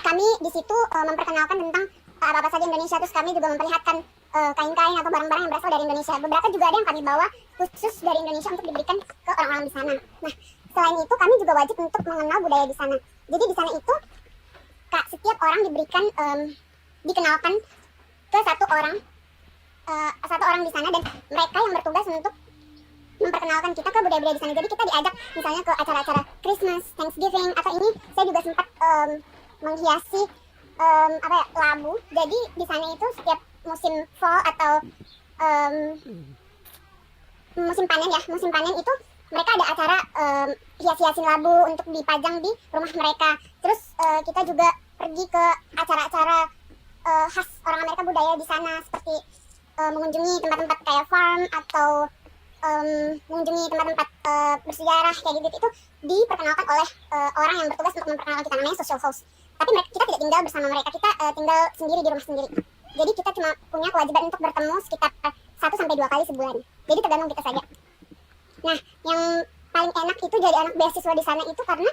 Speaker 2: kami di situ memperkenalkan tentang apa-apa saja Indonesia. Terus kami juga memperlihatkan kain-kain atau barang-barang yang berasal dari Indonesia. Beberapa juga ada yang kami bawa khusus dari Indonesia untuk diberikan ke orang-orang di sana. Nah, selain itu kami juga wajib untuk mengenal budaya di sana. Jadi di sana itu setiap orang diberikan dikenalkan ke satu orang di sana, dan mereka yang bertugas untuk memperkenalkan kita ke budaya-budaya di sana. Jadi kita diajak misalnya ke acara-acara Christmas, Thanksgiving, atau ini saya juga sempat menghiasi labu. Jadi di sana itu setiap musim fall atau musim panen itu mereka ada acara hias-hiasin labu untuk dipajang di rumah mereka. Terus kita juga pergi ke acara-acara khas orang Amerika budaya di sana, seperti mengunjungi tempat-tempat kayak farm atau mengunjungi tempat-tempat bersejarah kayak gitu. Itu diperkenalkan oleh orang yang bertugas untuk memperkenalkan kita, namanya social host. Tapi kita tidak tinggal bersama mereka, kita tinggal sendiri di rumah sendiri. Jadi kita cuma punya kewajiban untuk bertemu sekitar 1-2 kali sebulan. Jadi tergantung kita saja. Nah, yang paling enak itu jadi anak beasiswa di sana itu karena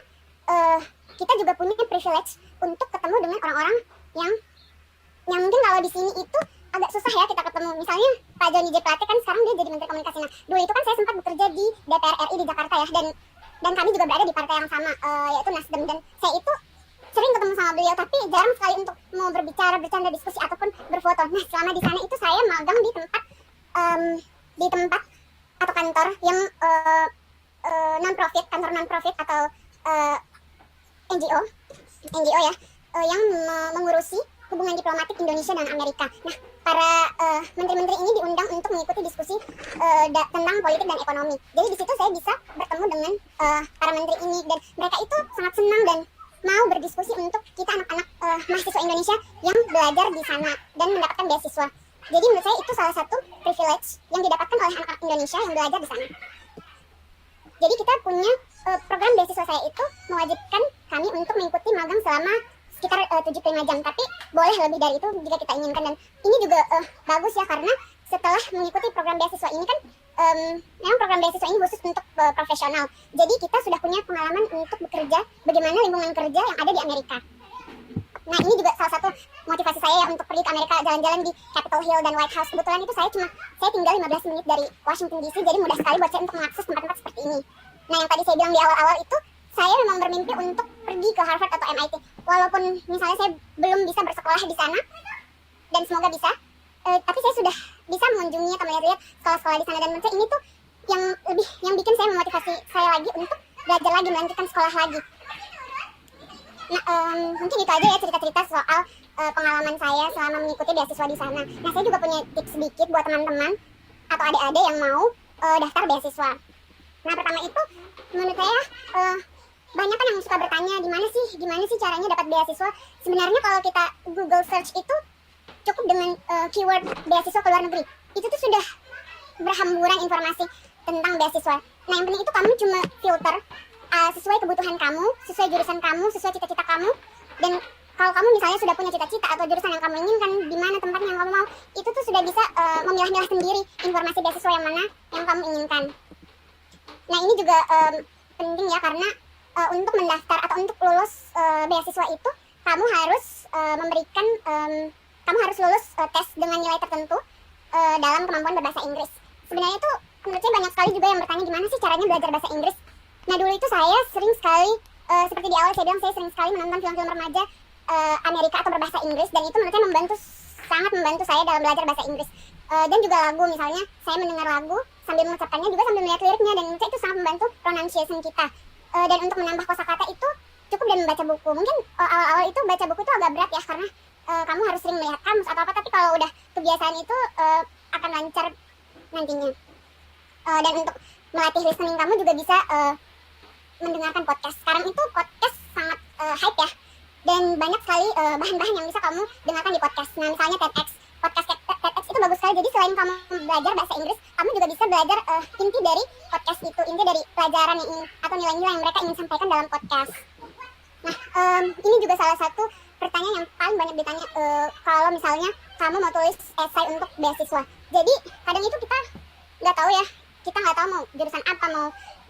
Speaker 2: kita juga punya privilege untuk ketemu dengan orang-orang yang mungkin kalau di sini itu agak susah ya kita ketemu. Misalnya Pak Joni J. Plate kan sekarang dia jadi Menteri Komunikasi. Nah, dulu itu kan saya sempat bekerja di DPR RI di Jakarta ya, dan kami juga berada di partai yang sama, yaitu Nasdem, dan saya itu sering ketemu sama beliau, tapi jarang sekali untuk mau berbicara, bercanda, diskusi ataupun berfoto. Nah, selama di sana itu saya magang di tempat atau kantor yang kantor non-profit atau NGO ya, yang mengurusi hubungan diplomatik Indonesia dan Amerika. Nah, para menteri-menteri ini diundang untuk mengikuti diskusi tentang politik dan ekonomi. Jadi di situ saya bisa bertemu dengan para menteri ini, dan mereka itu sangat senang dan mau berdiskusi untuk kita anak-anak mahasiswa Indonesia yang belajar di sana dan mendapatkan beasiswa. Jadi menurut saya itu salah satu privilege yang didapatkan oleh anak-anak Indonesia yang belajar di sana. Jadi kita punya program beasiswa saya itu mewajibkan kami untuk mengikuti magang selama sekitar 75 jam, tapi boleh lebih dari itu jika kita inginkan. Dan ini juga bagus ya, karena setelah mengikuti program beasiswa ini kan memang program beasiswa ini khusus untuk profesional. Jadi kita sudah punya pengalaman untuk bekerja, bagaimana lingkungan kerja yang ada di Amerika. Nah, ini juga salah satu motivasi saya ya untuk pergi ke Amerika, jalan-jalan di Capitol Hill dan White House. Kebetulan itu saya tinggal 15 menit dari Washington DC, jadi mudah sekali buat saya untuk mengakses tempat-tempat seperti ini. Nah, yang tadi saya bilang di awal-awal itu, saya memang bermimpi untuk pergi ke Harvard atau MIT. Walaupun misalnya saya belum bisa bersekolah di sana, dan semoga bisa, tapi saya sudah bisa mengunjungi atau melihat sekolah-sekolah di sana. Dan menurut saya ini tuh yang bikin saya memotivasi saya lagi untuk belajar lagi, melanjutkan sekolah lagi. Nah, mungkin itu aja ya cerita-cerita soal pengalaman saya selama mengikuti beasiswa di sana. Nah, saya juga punya tips sedikit buat teman-teman atau adik-adik yang mau daftar beasiswa. Nah, pertama itu menurut saya banyak kan yang suka bertanya gimana sih caranya dapat beasiswa. Sebenarnya kalau kita Google search itu cukup dengan keyword beasiswa ke luar negeri, itu tuh sudah berhamburan informasi tentang beasiswa. Nah, yang penting itu kamu cuma filter sesuai kebutuhan kamu, sesuai jurusan kamu, sesuai cita-cita kamu. Dan kalau kamu misalnya sudah punya cita-cita atau jurusan yang kamu inginkan, di mana tempatnya yang kamu mau, itu tuh sudah bisa memilah-milah sendiri informasi beasiswa yang mana yang kamu inginkan. Nah, ini juga penting ya, karena untuk mendaftar atau untuk lulus beasiswa itu kamu harus kamu harus lulus tes dengan nilai tertentu dalam kemampuan berbahasa Inggris. Sebenarnya itu menurut saya banyak sekali juga yang bertanya gimana sih caranya belajar bahasa Inggris. Nah, dulu itu saya sering sekali seperti di awal saya bilang, saya sering sekali menonton film-film remaja Amerika atau berbahasa Inggris, dan itu menurut saya sangat membantu saya dalam belajar bahasa Inggris. Dan juga lagu, misalnya saya mendengar lagu sambil mengucapkannya juga sambil melihat liriknya, dan menurut saya itu sangat membantu pronunciation kita. Dan untuk menambah kosakata itu cukup dan membaca buku. Mungkin awal-awal itu baca buku itu agak berat ya, karena kamu harus sering melihat kamus atau apa, tapi kalau udah kebiasaan itu akan lancar nantinya. Dan untuk melatih listening kamu juga bisa mendengarkan podcast. Sekarang itu podcast sangat hype ya, dan banyak sekali bahan-bahan yang bisa kamu dengarkan di podcast. Nah, misalnya TEDx, podcast TEDx itu bagus sekali. Jadi selain kamu belajar bahasa Inggris, kamu juga bisa belajar inti dari podcast itu, inti dari pelajaran yang ingin, atau nilai-nilai yang mereka ingin sampaikan dalam podcast. Nah, ini juga salah satu pertanyaan yang paling banyak ditanya kalau misalnya kamu mau tulis esai untuk beasiswa. Jadi kadang itu kita nggak tahu ya, kita nggak tahu mau jurusan apa, mau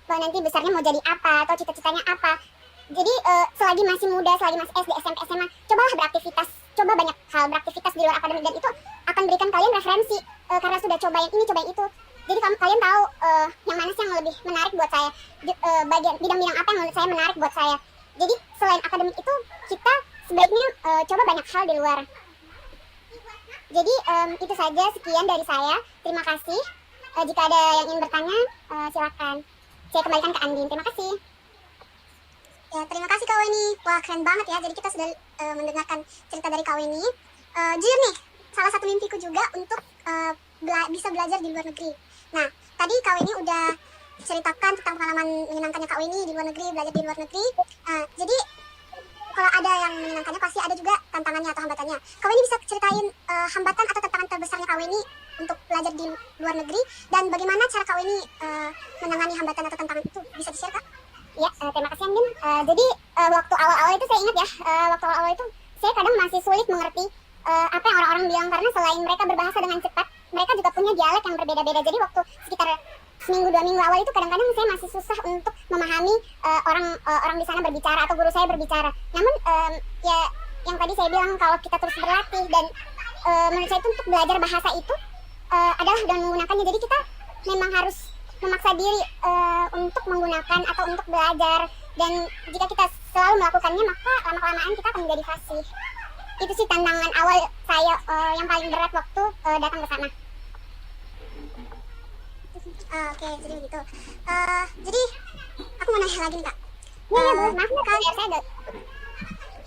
Speaker 2: nanti besarnya mau jadi apa, atau cita-citanya apa. Jadi selagi masih muda, selagi masih SD, SMP, SMA, cobalah beraktivitas, coba banyak hal beraktivitas di luar akademik, dan itu akan berikan kalian referensi karena sudah coba yang ini, coba yang itu. Jadi kalian tahu yang mana sih yang lebih menarik buat saya, bagian bidang-bidang apa yang menurut saya menarik buat saya. Jadi selain akademik itu, kita sebaiknya coba banyak hal di luar. Jadi itu saja, sekian dari saya. Terima kasih. Jika ada yang ingin bertanya, silakan. Saya kembalikan ke Andin. Terima kasih. Ya, terima kasih Kak Weni. Wah, keren banget ya. Jadi kita sudah mendengarkan cerita dari Kak Weni. Jujur nih, salah satu mimpiku juga untuk bisa belajar di luar negeri. Nah, tadi Kak Weni udah ceritakan tentang pengalaman menyenangkannya Kak Weni di luar negeri, belajar di luar negeri. Jadi kalau ada yang menyenangkannya, pasti ada juga tantangannya atau hambatannya. Kak Weni bisa ceritain hambatan atau tantangan terbesarnya Kak Weni untuk belajar di luar negeri, dan bagaimana cara Kak Weni menangani hambatan atau tantangan itu? Bisa di-share, Kak?
Speaker 1: Ya, terima kasih Andin. Jadi waktu awal-awal itu saya ingat ya, waktu awal-awal itu saya kadang masih sulit mengerti apa yang orang-orang bilang, karena selain mereka berbahasa dengan cepat, mereka juga punya dialek yang berbeda-beda. Jadi waktu sekitar seminggu 2 minggu awal itu kadang-kadang saya masih susah untuk memahami orang di sana berbicara atau guru saya berbicara. Namun ya yang tadi saya bilang, kalau kita terus berlatih, dan menurut saya itu untuk belajar bahasa itu adalah dengan menggunakannya. Jadi kita memang harus memaksa diri untuk menggunakan atau untuk belajar, dan jika kita selalu melakukannya, maka lama-kelamaan kita akan menjadi fasih. Itu sih tantangan awal saya yang paling berat waktu datang ke sana.
Speaker 2: Oke, jadi begitu. Jadi aku mau nanya lagi nih, Kak.
Speaker 1: Ya, maaf nih, biar saya ada.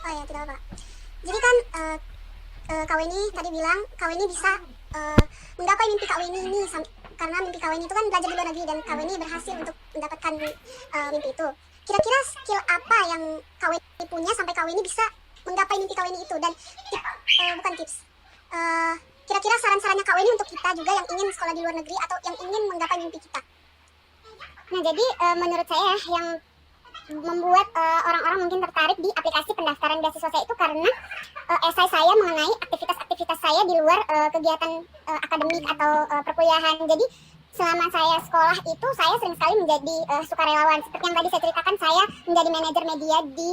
Speaker 2: Oh ya, tidak apa. Jadi kan Kak Weni tadi bilang Kak Weni bisa menggapai mimpi Kak Weni ini, karena mimpi Kak Weni itu kan belajar di luar negeri, dan Kak Weni berhasil untuk mendapatkan mimpi itu. Kira-kira skill apa yang Kak Weni punya sampai Kak Weni bisa menggapai mimpi Kak Weni itu? Dan bukan tips, kira-kira saran-sarannya Kak Weni untuk kita juga yang ingin sekolah di luar negeri atau yang ingin menggapai mimpi kita.
Speaker 1: Nah, jadi menurut saya yang membuat orang-orang mungkin tertarik di aplikasi pendaftaran beasiswa saya itu karena esai saya mengenai aktivitas-aktivitas saya di luar kegiatan akademik atau perkuliahan. Jadi selama saya sekolah itu saya sering sekali menjadi sukarelawan. Seperti yang tadi saya ceritakan, saya menjadi manajer media di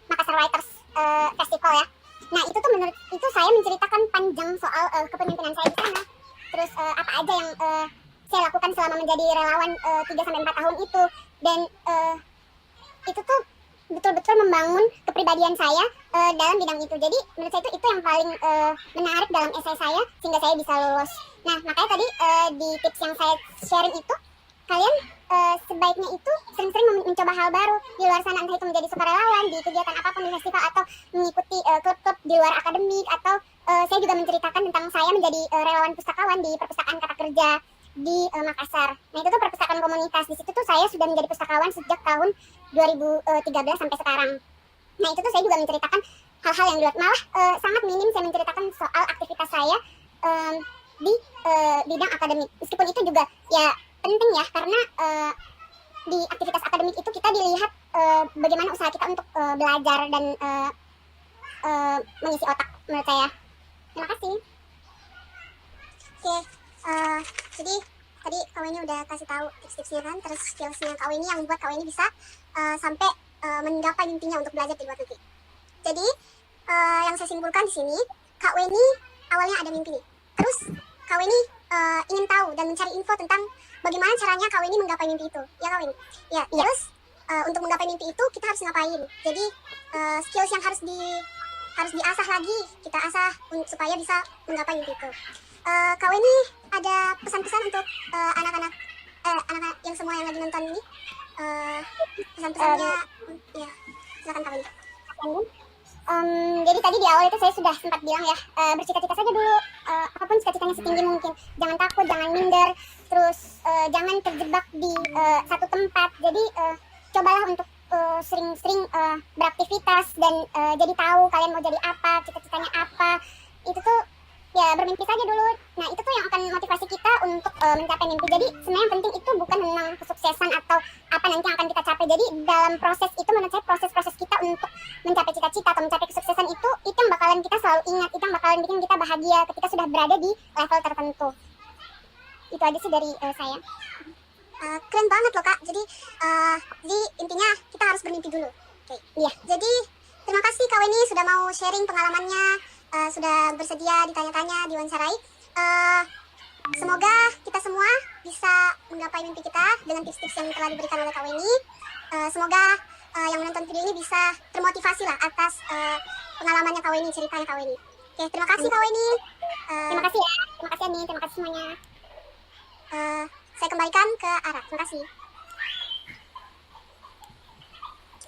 Speaker 1: Makassar Writers Festival ya. Nah, itu tuh menurut itu saya menceritakan panjang soal kepemimpinan saya di sana. Terus apa aja yang saya lakukan selama menjadi relawan 3-4 tahun itu, dan itu tuh betul-betul membangun kepribadian saya dalam bidang itu. Jadi menurut saya itu yang paling menarik dalam esai saya sehingga saya bisa lulus. Nah, makanya tadi di tips yang saya sharing itu, kalian sebaiknya itu sering-sering mencoba hal baru di luar sana, entah itu menjadi sukarelawan di kegiatan apapun di festival, atau mengikuti klub-klub di luar akademik, atau saya juga menceritakan tentang saya menjadi relawan pustakawan di perpustakaan Kata Kerja di Makassar. Nah, itu tuh perpustakaan komunitas. Di situ tuh saya sudah menjadi pustakawan sejak tahun 2013 sampai sekarang. Nah, itu tuh saya juga menceritakan hal-hal yang di luar. Malah sangat minim saya menceritakan soal aktivitas saya di bidang akademik. Meskipun itu juga ya penting ya, karena di aktivitas akademik itu kita dilihat bagaimana usaha kita untuk belajar dan mengisi otak, menurut saya. Terima kasih.
Speaker 2: Oke, jadi tadi Kak Weni udah kasih tahu tips-tipsnya kan, terus skillsnya Kak Weni yang membuat Kak Weni bisa sampai menggapai mimpinya untuk belajar di luar negeri. Jadi yang saya simpulkan di sini, Kak Weni awalnya ada mimpi nih. Terus Kak Weni ingin tahu dan mencari info tentang bagaimana caranya Kak Weni menggapai mimpi itu. Ya Kak Weni? Ya, terus untuk menggapai mimpi itu kita harus ngapain? Jadi skills yang harus diasah lagi, kita asah supaya bisa menggapai mimpi itu. Kak Weni ada pesan-pesan untuk anak-anak yang semua yang lagi nonton ini? Pesan-pesannya, ya silakan Kak Weni.
Speaker 1: Jadi tadi di awal itu saya sudah sempat bilang ya, bercita-cita saja dulu, apapun cita-citanya setinggi mungkin. Jangan takut, jangan minder, terus jangan terjebak di satu tempat. Jadi cobalah untuk sering-sering beraktivitas dan jadi tahu kalian mau jadi apa, cita-citanya apa. Itu tuh
Speaker 2: ya bermimpi saja dulu. Nah itu tuh yang akan motivasi kita untuk mencapai mimpi. Jadi sebenarnya yang penting itu bukan tentang kesuksesan atau apa nanti yang akan kita capai. Jadi dalam proses itu menurut saya proses-proses kita untuk mencapai cita-cita atau mencapai kesuksesan itu yang bakalan kita selalu ingat, itu yang bakalan bikin kita bahagia ketika sudah berada di level tertentu. Itu aja sih dari saya. Keren banget loh Kak. Jadi intinya kita harus bermimpi dulu. Oke. Iya. Jadi terima kasih Kak Weni sudah mau sharing pengalamannya, sudah bersedia ditanya-tanya, diwawancarai. Semoga kita semua bisa menggapai mimpi kita dengan tips-tips yang telah diberikan oleh Kak Weni. Semoga yang menonton video ini bisa termotivasi lah atas pengalamannya Kak Weni, ceritanya Kak Weni. Oke, terima kasih Kak Weni. Terima kasih ya. Terima kasih Ani, terima kasih semuanya. Saya kembalikan ke Ara. Terima kasih.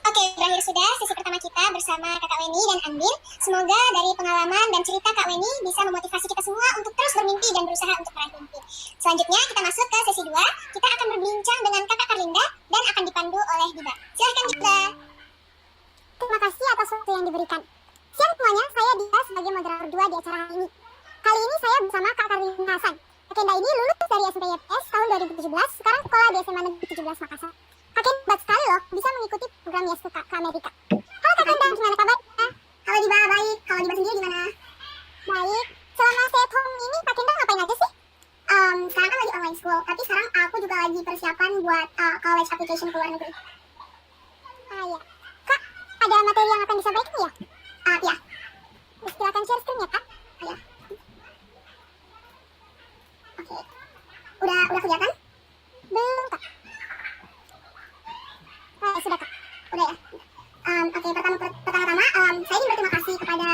Speaker 2: Oke, berakhir sudah sesi pertama kita bersama Kakak Weni dan Andin. Semoga dari pengalaman dan cerita Kak Weni bisa memotivasi kita semua untuk terus bermimpi dan berusaha untuk meraih mimpi. Selanjutnya kita masuk ke sesi 2. Kita akan berbincang dengan Kakak Karlinda dan akan dipandu oleh Diba. Silahkan Diba. Terima kasih atas waktu yang diberikan. Siang semuanya, saya Diba sebagai moderator 2 di acara hari ini. Kali ini saya bersama Kak Karlinda Hasan. Kakenda ini lulus dari SMP YPS tahun 2017, sekarang sekolah di SMA Negeri 17 Makassar. Kakek hebat sekali loh, bisa mengikuti program YES ke Amerika. Halo Kakenda, gimana kabarnya? Halo Diba, baik. Kalau Diba sendiri gimana? Baik. Selama stay at home ini, Kakenda ngapain aja sih? Sekarang kan lagi online school, tapi sekarang aku juga lagi persiapan buat college application ke luar negeri. Iya. Kak, ada materi yang akan disampaikan ya? Iya. Silakan share screen ya Kak. Iya. Oke. Udah kelihatan? Belum Kak. Sudah Kak. Udah ya. Oke, pertama-tama saya ingin berterima kasih kepada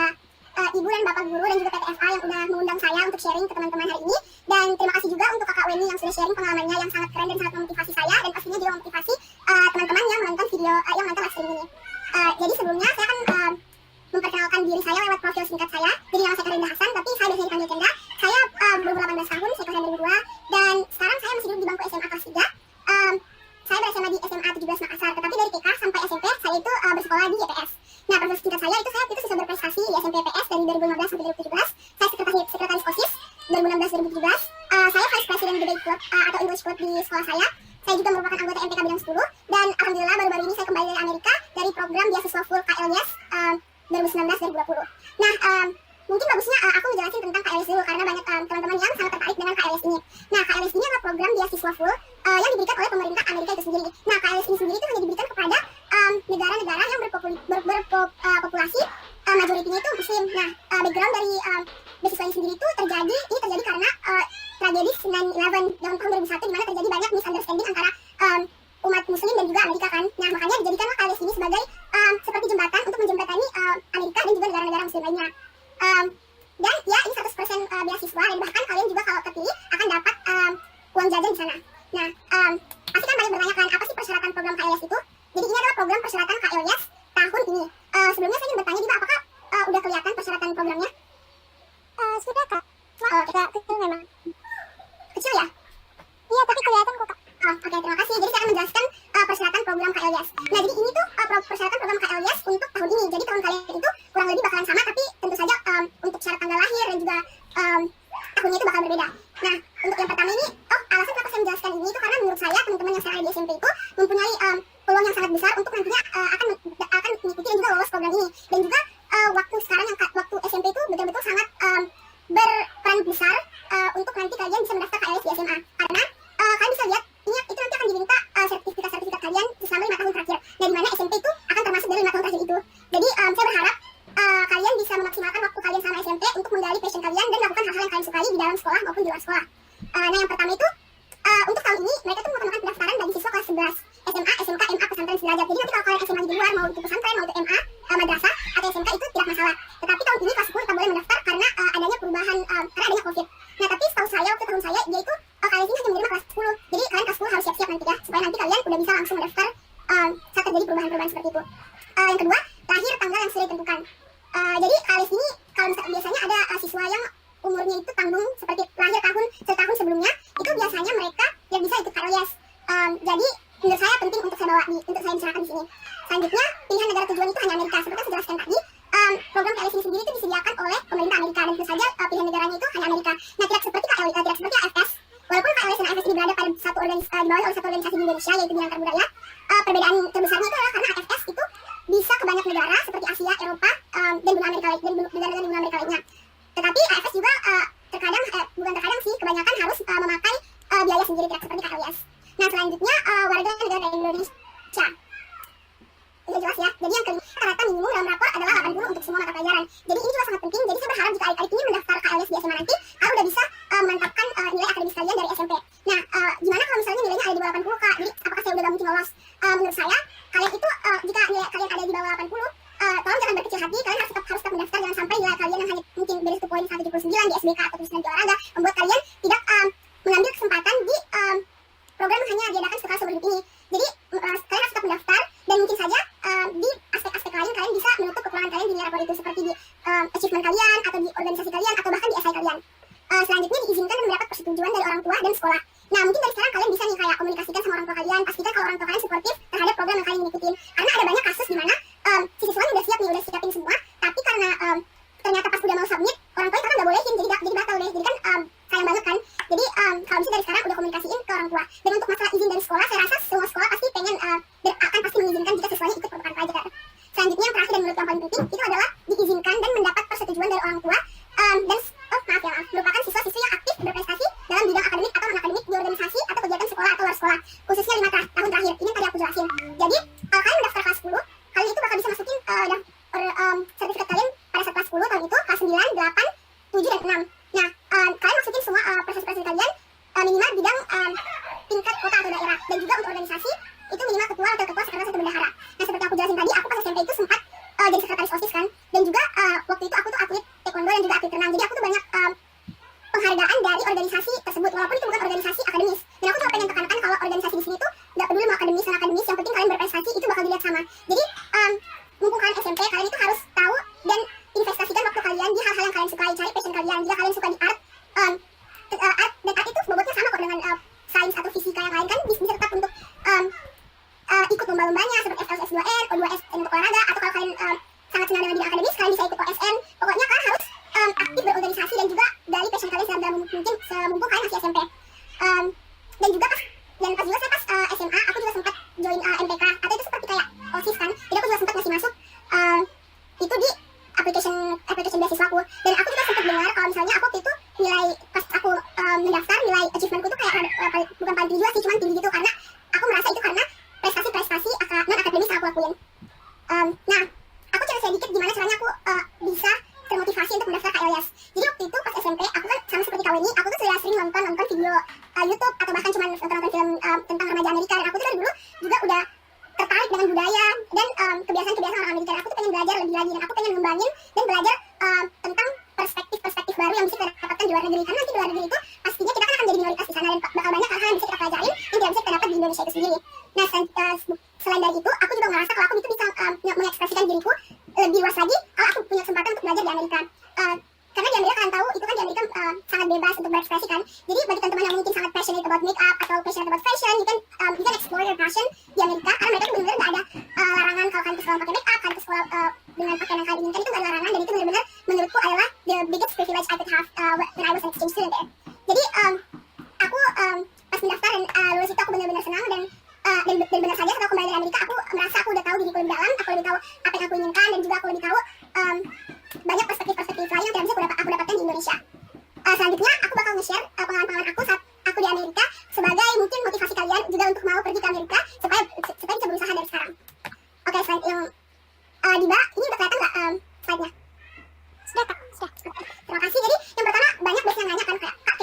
Speaker 2: Ibu dan Bapak Guru dan juga PTFA yang udah mengundang saya untuk sharing ke teman-teman hari ini. Dan terima kasih juga untuk Kakak Weni yang sudah sharing pengalamannya yang sangat keren dan sangat memotivasi saya, dan pastinya juga memotivasi teman-teman yang menonton video yang menonton live streaming ini. Jadi sebelumnya saya akan memperkenalkan diri saya lewat profil singkat saya. Jadi nama saya Karlinda Hasan, tapi saya biasanya dipanggil Kenda. Saya berumur 18 tahun, saya kelas 2002, dan sekarang saya masih duduk di bangku SMA kelas 3. Saya bersama di SMA 17 Makassar, tetapi dari TK sampai SMP saya itu bersekolah di YPS. Nah, profil singkat saya itu siswa berprestasi di SMP YPS dari 2015 sampai 2017. Saya sekretaris OSIS 2016-2017. Saya vice president debate club atau English club di sekolah saya. Saya juga merupakan anggota MPK bidang 10, dan alhamdulillah baru-baru ini saya kembali dari Amerika dari program beasiswa full KLYES 2019-2020. Nah, mungkin bagusnya aku menjelaskan tentang KLYES dulu, karena banyak teman-teman yang sangat tertarik dengan KLYES ini. Nah, KLYES ini adalah program beasiswa full yang diberikan oleh pemerintah Amerika itu sendiri. Nah, KLYES ini sendiri itu hanya diberikan kepada negara-negara yang berpopulasi majoritinya itu muslim. Nah, background dari beasiswa ini sendiri itu terjadi karena tragedi 9/11 tahun 2001, di mana terjadi banyak misunderstanding antara umat muslim dan juga Amerika kan. Nah, makanya dijadikanlah KLYES ini sebagai seperti jembatan untuk menjembatani Amerika dan juga negara-negara muslim lainnya. Dan ya, ini 100% beasiswa, dan bahkan kalian juga kalau terpilih akan dapat uang jajan di sana. Nah, pasti kan banyak bertanyakan apa sih persyaratan program KLYES itu? Jadi ini adalah program persyaratan KLYES tahun ini. Sebelumnya saya ingin bertanya juga, apakah udah kelihatan persyaratan programnya? Sudah Kak. Tidak kecil memang. Kecil ya? Iya, tapi kelihatan kok Kak. Oke, terima kasih. Jadi saya akan menjelaskan persyaratan program KLYES. Nah, jadi ini tuh persyaratan program KLYES untuk tahun ini. Jadi tahun kalian itu kurang lebih bakalan sama, tapi tentu saja untuk syarat tanggal lahir dan juga tahunnya itu bakal berbeda. Nah, untuk yang pertama ini, alasan kenapa saya menjelaskan ini itu karena menurut saya teman-teman yang sekarang di SMP itu mempunyai peluang yang sangat besar untuk nantinya akan mengikuti dan juga lolos program ini. Dan juga waktu sekarang waktu SMP itu betul-betul sangat berperan besar untuk nanti kalian bisa mendaftar KLYES di SMA. Karena kalian bisa lihat itu nanti akan diminta sertifikat kalian selama 5 tahun terakhir. Nah, di mana SMP itu akan termasuk dari 5 tahun terakhir itu. Jadi saya berharap kalian bisa memaksimalkan waktu kalian sama SMP untuk menggali passion kalian dan melakukan hal-hal yang kalian sukai di dalam sekolah maupun di luar sekolah. Nah, yang pertama itu untuk tahun ini mereka tuh melakukan pendaftaran bagi siswa kelas 11 SMA, SMK, MA, pesantren sederajat. Jadi nanti kalau kalian SMA di luar, mau itu pesantren, mau itu MA, madrasah atau SMK itu tidak masalah. Tetapi tahun ini kelas 10 tak boleh mendaftar karena adanya perubahan, karena adanya COVID. Nah, tapi setahu saya waktu tahun saya dia itu kalian ini hanya menerima kelas 10. Jadi kalian kelas 10 harus siap-siap nanti ya, supaya nanti kalian udah bisa langsung mendaftar saat terjadi perubahan-perubahan seperti itu. Yang kedua, lahir tanggal yang sudah ditentukan. Jadi KLYES ini kalau misalnya biasanya ada siswa yang umurnya itu tanggung seperti lahir setahun sebelumnya, itu biasanya pemerintah Amerika, dan tentu saja pilihan negaranya itu hanya Amerika. Nah, tidak seperti tidak seperti AFS. Walaupun KLS dan AFS ini berada pada satu dibawahi oleh satu organisasi di Indonesia, yaitu Bidang Antar Budaya, perbedaan terbesarnya itu adalah karena AFS itu bisa ke banyak negara seperti Asia, Eropa, dan benua Amerika lainnya. Tetapi AFS juga terkadang, bukan terkadang sih, kebanyakan harus memakai biaya sendiri, tidak seperti KLS. Nah, selanjutnya warga negara Indonesia. Udah jelas ya. Jadi yang kelima, rata minimum dalam rapor adalah 80 untuk semua mata pelajaran. Jadi ini juga sangat penting. Jadi saya berharap jika adik-adik ini mendaftar KLS di SMA nanti, udah bisa memantapkan nilai akademis kalian dari SMP. Nah, gimana kalau misalnya nilainya ada di bawah 80 Kak? Jadi apakah saya udah gak mungkin lolos? Menurut saya, kalian itu jika nilai kalian ada di bawah 80, tolong jangan berkecil hati. Kalian harus tetap mendaftar. Jangan sampai nilai kalian yang hanya mungkin dari 1 poin 179 di SBK atau tulisan di olahraga membuat kalian tidak mengambil kesempatan di program yang hanya diadakan sekali seumur hidup ini. Jadi kalian harus tetap mendaftar, dan mungkin saja di aspek-aspek lain kalian bisa menutup kekurangan kalian di nilai rapor itu, seperti di achievement kalian, atau di organisasi kalian, atau bahkan di esai kalian. Selanjutnya diizinkan dan mendapat persetujuan dari orang tua dan sekolah. Nah, mungkin dari sekarang kalian bisa nih kayak komunikasikan sama orang tua kalian, pastikan kalau orang tua kalian suportif terhadap program yang kalian ikutin. Karena ada banyak kasus di mana si siswanya udah siap nih, udah siapin semua, tapi karena ternyata pas udah mau submit, orang tua kan nggak bolehin, jadi batal deh. Jadi kan sayang banget kan. Jadi kalau bisa dari sekarang udah komunikasiin ke orang tua. Dan untuk masalah izin dari sekolah, saya rasa semua sekolah pasti pengen dan akan pasti mengizinkan jika siswanya ikut program pelajar. Selanjutnya yang terakhir dan menurut yang paling penting itu adalah diizinkan dan mendapat persetujuan dari orang tua dan merupakan siswa-siswi yang aktif berprestasi dalam bidang akademik atau non-akademik di organisasi atau kegiatan sekolah atau luar sekolah, khususnya 5 tahun terakhir. Ini yang tadi aku jelasin. Jadi kalian mendaftar kelas 10, kalian itu bakal bisa masukin sertifikat kalian pada saat kelas 10 tahun itu, kelas 9, 8, 7, dan 6. Nah, kalian masukin semua proses-proses kalian minimal bidang tingkat kota atau daerah, dan juga untuk organisasi itu minimal ketua atau ketua sekretaris atau bendahara. Nah, seperti aku jelasin tadi, aku pas SMP itu sempat jadi sekretaris OSIS kan, dan juga waktu itu aku tuh atlet taekwondo dan juga atlet renang. Jadi aku tuh banyak penghargaan dari organisasi tersebut, walaupun itu bukan organisasi akademis. Dan aku cuma pengen tekankan kalau organisasi di sini tuh nggak peduli mau akademis dan akademis, yang penting kalian berprestasi, itu bakal dilihat sama. Jadi mumpung kalian SMP, kalian itu harus tahu dan investasikan waktu kalian di hal-hal yang kalian sukai, cari passion kalian. Jika kalian suka di art, dan art itu bobotnya sama kok dengan sains atau fisika yang lain kan, bisa tetap untuk ikut lomba-lombanya seperti FLS2N, O2S untuk olahraga, atau kalau kalian sangat senang dengan bidang akademis, kalian bisa ikut OSN. Pokoknya kalian harus aktif berorganisasi dan juga dari passion kalian sedalam mungkin semumpung kalian masih SMP. Dan juga pas juga saya pas SMA, aku juga sempat join MPK, atau itu seperti kayak OSIS kan. Jadi aku juga sempat ngasih masuk itu di application beasiswa aku. Dan aku juga sempat dengar kalau misalnya aku waktu itu nilai pas aku mendaftar, nilai achievementku tuh kayak bukan paling tinggi juga sih, cuma tinggi gitu, karena aku merasa itu karena prestasi non akademis yang aku lakuin. Nah, aku cerita sedikit gimana caranya aku bisa termotivasi untuk mendaftar KLS. Jadi waktu itu pas SMP, aku kan sama seperti Kak Weni, aku tuh sudah sering nonton video YouTube atau bahkan cuma nonton film tentang remaja Amerika, dan aku tuh dari dulu juga udah tertarik dengan budaya dan kebiasaan-kebiasaan orang Amerika. Aku tuh pengen belajar lebih lagi, dan aku pengen ngembangin dan belajar tentang perspektif baru yang bisa kita dapatkan di luar negeri. Karena nanti di luar negeri itu pastinya kita kan akan jadi minoritas di sana, dan bakal banyak hal-hal yang bisa kita pelajarin yang tidak bisa kita dapat di Indonesia itu sendiri. Nah, selain dari itu, aku juga ngerasa kalau aku itu bisa mengekspresikan diriku lebih luas lagi kalau aku punya kesempatan untuk belajar di Amerika. Karena di Amerika kalian tahu, itu kan di Amerika sangat bebas untuk berekspresi kan. Jadi bagi teman-teman yang mungkin sangat passionate about make up atau passionate about fashion, you can explore your passion di Amerika. Karena mereka tuh benar-benar nggak ada larangan kalau kalian ke sekolah pakai make up, kalian ke sekolah dengan pakaian yang kalian inginkan, itu nggak ada larangan. Dan itu benar-benar menurutku adalah the biggest privilege I could have when I was an exchange student there. Jadi aku pas mendaftar dan lulus itu aku benar-benar senang, dan benar saja setelah kembali dari Amerika aku merasa aku udah tahu diriku lebih dalam, aku lebih tahu apa yang aku inginkan, dan juga aku lebih tahu banyak perspektif-perspektif lain yang tidak bisa aku dapatkan di Indonesia. Selanjutnya aku bakal nge-share pengalaman aku saat aku di Amerika sebagai mungkin motivasi kalian juga untuk mau pergi ke Amerika supaya bisa berusaha dari sekarang. Oke, slide yang Diba, ini udah kelihatan nggak slide-nya? Sudah. Terima kasih. Jadi yang pertama banyak biasanya nanya kan kayak, Kak,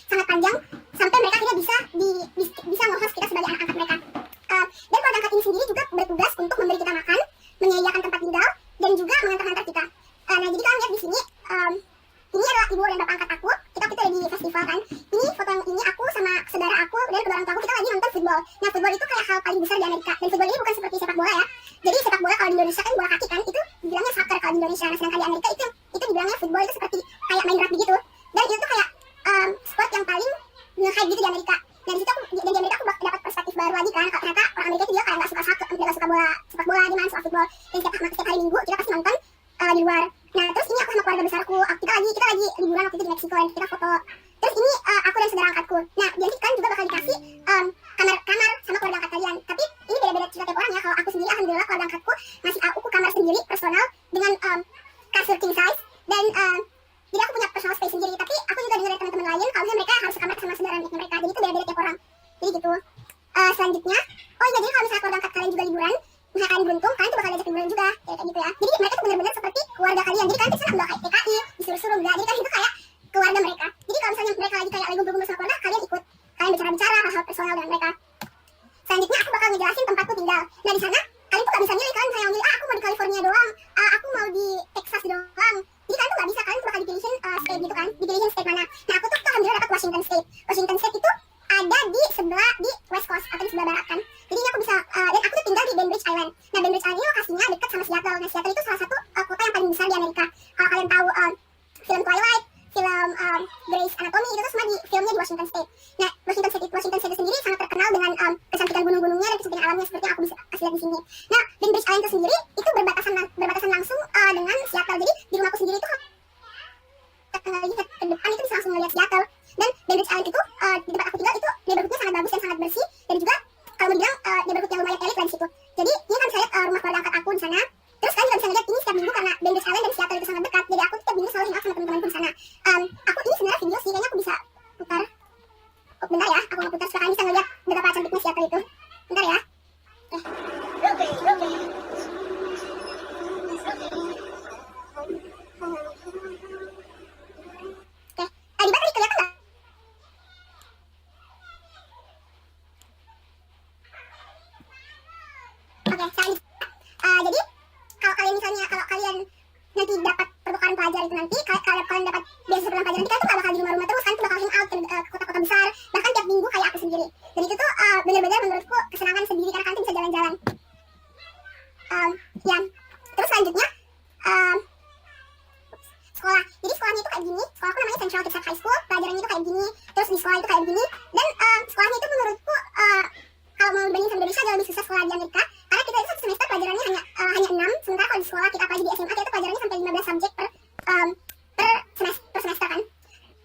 Speaker 2: sangat panjang sampai mereka akhirnya bisa nge-host kita sebagai anak angkat mereka. Dan keluarga angkat ini sendiri juga bertugas untuk memberi kita makan, menyediakan tempat tinggal, dan juga mengantar-antar kita. Nah, jadi kalian lihat di sini, ini adalah ibu dan bapak angkat aku. Kita lagi di festival kan. Ini foto yang ini aku sama saudara aku dan kedua orang tua aku, kita lagi nonton football. Nah, football itu kayak hal paling besar di Amerika. Dan football ini bukan seperti sepak bola ya. Jadi sepak bola kalau di Indonesia kan bola kaki kan, itu dibilangnya soccer kalau di Indonesia. Nah, sedangkan di Amerika itu dibilangnya football, itu seperti kayak main rugby gitu. Dan itu tuh kayak sport yang paling nge-hype gitu di Amerika. Dan di situ di Amerika aku dapat perspektif baru lagi kan. Kalau ternyata orang Amerika itu juga kayak nggak suka soccer, nggak suka bola, sepak bola, gimana suka football. Dan setiap hari Minggu kita pasti nonton di luar. Nah, terus ini aku sama keluarga besarku. Kita lagi liburan waktu itu di Meksiko dan kita foto. Terus ini aku dan saudara angkatku. Nah, jadi kan juga bakal dikasih kamar sama keluarga angkat kalian. Tapi ini beda-beda cerita tiap orang ya. Kalau aku sendiri, alhamdulillah keluarga angkatku ngasih aku kamar sendiri personal dengan kasur king size dan jadi aku punya personal space sendiri. Tapi aku juga dengar dari teman-teman lain kalau misalnya mereka harus sekamar sama saudara mereka. Jadi itu beda-beda tiap orang. Jadi gitu. Selanjutnya, oh iya, jadi kalau misalnya keluarga angkat kalian juga liburan, misalnya kalian beruntung, kalian tuh bakal diajak liburan juga, kayak gitu ya. Jadi mereka tuh benar-benar seperti keluarga kalian. Jadi kalian bisa nggak kayak TKI, disuruh-suruh enggak. Jadi kalian itu kayak keluarga mereka. Jadi kalau misalnya mereka lagi kayak lagi kumpul sama keluarga, kalian ikut, kalian bicara-bicara hal-hal personal dengan mereka. Selanjutnya aku bakal ngejelasin tempatku tinggal. Nah, di sana kalian tuh nggak bisa milih, kalian misalnya milih, aku mau di California doang, aku mau di Texas doang. Jadi kalian tuh nggak bisa, kalian tuh bakal dipilihin state gitu kan, dipilihin state mana. Nah, aku tuh alhamdulillah dapat Washington State. Washington State itu ada di sebelah, di West Coast atau di sebelah barat kan. Jadi aku bisa, dan aku tuh tinggal di Bainbridge Island. Nah, Bainbridge Island ini lokasinya dekat sama Seattle. Nah, Seattle itu salah satu kota yang paling besar di Amerika. Kalau kalian tahu film Twilight, film Grey's Anatomy, itu tuh semua di filmnya di Washington State. Nah, Washington State sendiri sangat terkenal dengan kecantikan gunung-gunungnya dan kecantikan alamnya seperti yang aku bisa kasih lihat di sini. Nah, Bainbridge Island itu sendiri itu berbatasan langsung dengan Seattle. Jadi di rumahku sendiri itu lagi ke depan itu bisa langsung melihat Seattle. Dan Bainbridge Island itu di tempat aku tinggal itu neighborhoodnya sangat bagus dan sangat bersih, dan juga kalau mau bilang neighborhood yang lumayan elit lah di situ. Jadi ini kan saya lihat rumah keluarga angkat aku di sana. Terus kalian juga bisa lihat ini setiap minggu karena Bainbridge Island dan Seattle itu sangat dekat. Jadi aku setiap minggu selalu hangout sama teman-temanku di sana. Aku ini sebenarnya video sih, kayaknya aku bisa putar. Oh, bentar ya, aku mau putar supaya kalian bisa ngeliat betapa cantiknya Seattle itu. Bentar ya. Di baterai kelihatan nggak? Oke, jadi kalau kalian nanti dapat pertukaran pelajar itu nanti, kalau kalian dapat beasiswa pertukaran pelajar nanti, kalian tuh gak bakal di rumah-rumah terus, kalian tuh bakal hangout ke kota-kota besar, bahkan tiap minggu kayak aku sendiri. Dan itu tuh benar-benar menurutku kesenangan sendiri karena kalian tuh bisa jalan-jalan. Ya, terus selanjutnya sekolah. Jadi sekolahnya itu kayak gini. Sekolahku namanya Central Texas High School. Pelajarannya itu kayak gini. Terus di sekolah itu kayak gini. Dan sekolahnya itu menurutku kalau mau dibanding sama Indonesia jauh lebih susah sekolah di Amerika. Karena kita itu satu semester pelajarannya hanya 6. Sementara kalau di sekolah kita apalagi di SMA kita pelajarannya sampai 15 subjek per semester kan.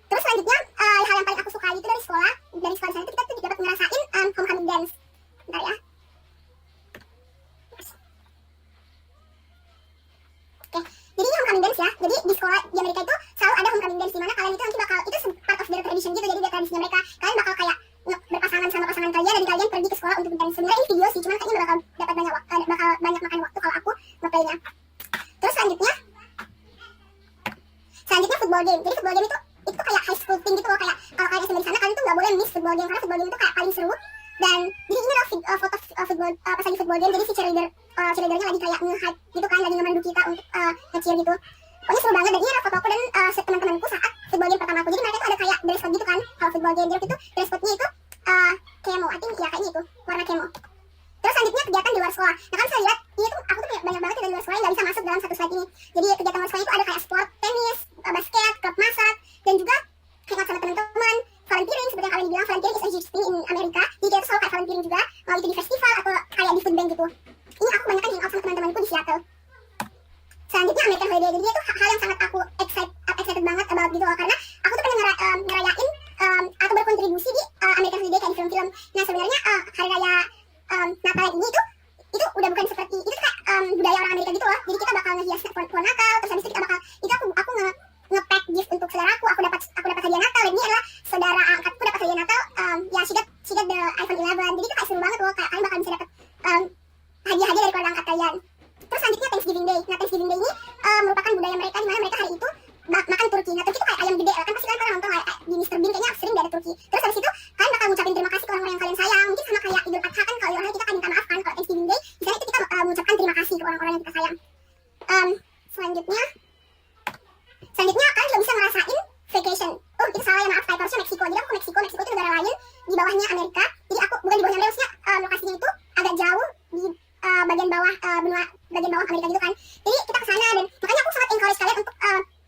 Speaker 2: Terus selanjutnya hal yang paling aku suka itu dari sekolah di sana itu kita tuh dapat ngerasain homecoming dance. Bentar ya. Oke, jadi ini homecoming dance ya. Jadi di sekolah di Amerika itu selalu ada homecoming dance, dimana kalian itu nanti bakal, itu part of their tradition gitu. Jadi dari tradisinya mereka, kalian bakal kayak berpasangan sama pasangan kalian dan kalian pergi ke sekolah untuk dance. Sebenarnya ini video sih, cuman kayaknya bakal dapat banyak makan waktu kalau aku ngeplaynya. Terus selanjutnya football game. Jadi football game itu kayak high school team gitu loh. Kayak kalau kalian SMP di sana, kalian tuh nggak boleh miss football game karena football game itu kayak paling seru. Dan jadi ini adalah foto football pas lagi football game. Jadi si cheerleadernya lagi kayak nge-hype gitu kan, lagi ngemandu kita untuk nge-cheer gitu. Pokoknya seru banget. Dan ini adalah fotoku dan teman-temanku saat football game pertama aku. Jadi mereka tuh ada kayak dress code gitu kan kalau football game. Jadi itu dress code-nya itu camo, I think ya kayaknya itu warna camo. Terus selanjutnya kegiatan di luar sekolah. Nah kan saya lihat ini tuh aku tuh kayak banyak banget di luar sekolah yang nggak bisa masuk dalam satu slide ini. Jadi kegiatan luar sekolah itu ada kayak sport, tenis, basket, klub masak, dan juga hangout sama teman-teman, volunteering seperti yang kalian bilang, volunteering is a huge thing in Amerika. Jadi kita tuh selalu kayak volunteering juga, mau itu di festival atau kayak di food bank gitu. Ini aku banyak kan hangout sama teman-temanku di Seattle. Selanjutnya American Holiday. Jadi itu hal yang sangat aku excited banget about gitu loh, karena aku tuh pengen ngerayain atau berkontribusi di American Holiday kayak di film-film. Nah sebenarnya hari raya Natal ini itu udah bukan seperti itu kayak budaya orang Amerika gitu loh. Jadi kita bakal ngehias pohon Natal, terus habis itu kita bakal aku nge-pack gift untuk saudaraku. Aku dapat hadiah Natal. Dan ini adalah saudara angkatku dapat hadiah Natal. Ya she got the iPhone 11. Jadi itu kayak seru banget loh. Kayak kalian bakal bisa dapat hadiah-hadiah dari keluarga angkat kalian. Terus selanjutnya Thanksgiving Day. Nah Thanksgiving Day ini merupakan budaya mereka di mana mereka hari itu makan turki. Nah turki itu kayak ayam gede kan, pasti kalian pernah nonton kayak di Mr. terbang kayaknya sering ada Turki. Terus habis itu kalian bakal ngucapin terima kasih ke orang-orang yang kalian sayang. Mungkin sama kayak Idul Adha kan, kalau Idul Adha kita kan minta maaf kan, kalau Thanksgiving Day di sana itu kita mengucapkan terima kasih ke orang-orang yang kita sayang. Selanjutnya kalian juga bisa ngerasain vacation. Oh itu salah ya, maaf, typo harusnya Meksiko. Jadi aku ke Meksiko. Meksiko itu negara lain di bawahnya Amerika. Jadi aku bukan di bawahnya Amerika, maksudnya lokasinya itu agak jauh di bagian bawah bagian bawah Amerika gitu kan. Jadi kita ke sana, dan makanya aku sangat encourage kalian untuk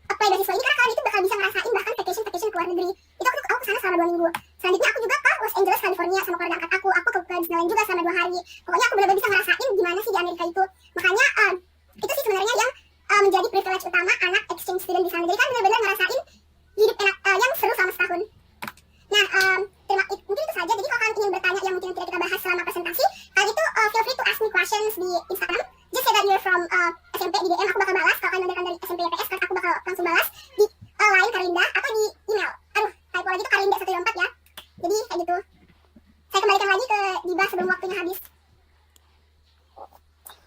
Speaker 2: apply beasiswa ini, karena kalian itu bakal bisa ngerasain bahkan vacation ke luar negeri. Itu aku ke sana selama 2 minggu. Selanjutnya aku juga ke Los Angeles, California sama keluarga angkat aku. Aku ke Disneyland juga selama 2 hari. Pokoknya aku benar-benar bisa ngerasain gimana sih di Amerika itu. Makanya itu sih sebenarnya yang menjadi privilege utama anak exchange student di sana. Jadi kan benar-benar ngerasain hidup enak yang seru selama setahun. Nah, mungkin itu saja. Jadi kalau kalian ingin bertanya yang mungkin tidak kita bahas selama presentasi, kalian itu feel free to ask me questions di Instagram. Just say that you're from SMP di DM, aku bakal balas. Kalau kalian mendengarkan dari SMP YPS kan aku bakal langsung balas di line Karinda atau di email. Aduh, typo lagi itu Karinda124 ya. Jadi kayak gitu. Saya kembalikan lagi ke Diba sebelum waktunya habis.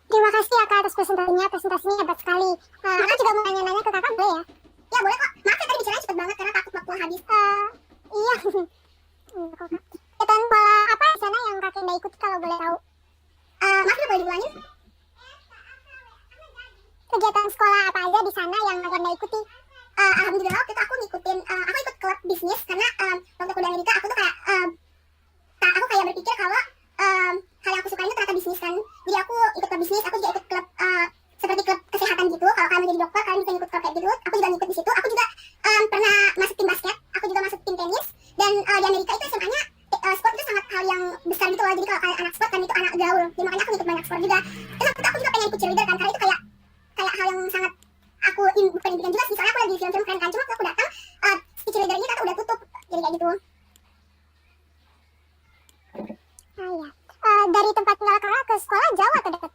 Speaker 5: Terima kasih ya Kak atas presentasinya hebat sekali. Aku juga mau nanya-nanya ke Kakak, boleh ya?
Speaker 2: Ya boleh kok. Maaf ya tadi bicaranya cepet banget karena takut waktu habis.
Speaker 5: Iya. Kegiatan pola apa di sana yang Kak Kenda ikuti kalau boleh tahu?
Speaker 2: Maaf ya, boleh diulangin?
Speaker 5: Kegiatan sekolah apa aja di sana yang Kak Kenda ikuti?
Speaker 2: Alhamdulillah waktu itu aku ngikutin, aku ikut klub bisnis karena waktu aku di Amerika aku tuh kayak aku kayak berpikir kalau hal yang aku suka itu ternyata bisnis kan. Jadi aku ikut klub bisnis, aku juga ikut klub seperti klub kesehatan gitu. Kalau kalian mau jadi dokter, kalian bisa ikut klub kayak gitu. Aku juga ngikut di situ. Aku juga pernah masuk tim basket, aku juga masuk tim tenis. Dan di Amerika itu SMA-nya sport itu sangat hal yang besar gitu loh. Jadi kalau kalian anak sport kan itu anak gaul. Jadi makanya aku ikut banyak sport juga. Terus aku juga pengen ikut cheerleader kan, karena itu kayak hal yang sangat aku bukan impian juga sih. Soalnya aku lagi di film-film keren kan. Cuma waktu aku datang si cheerleader ini ternyata udah tutup. Jadi kayak gitu.
Speaker 5: Iya. Dari tempat tinggal Kakak ke sekolah jauh atau dekat?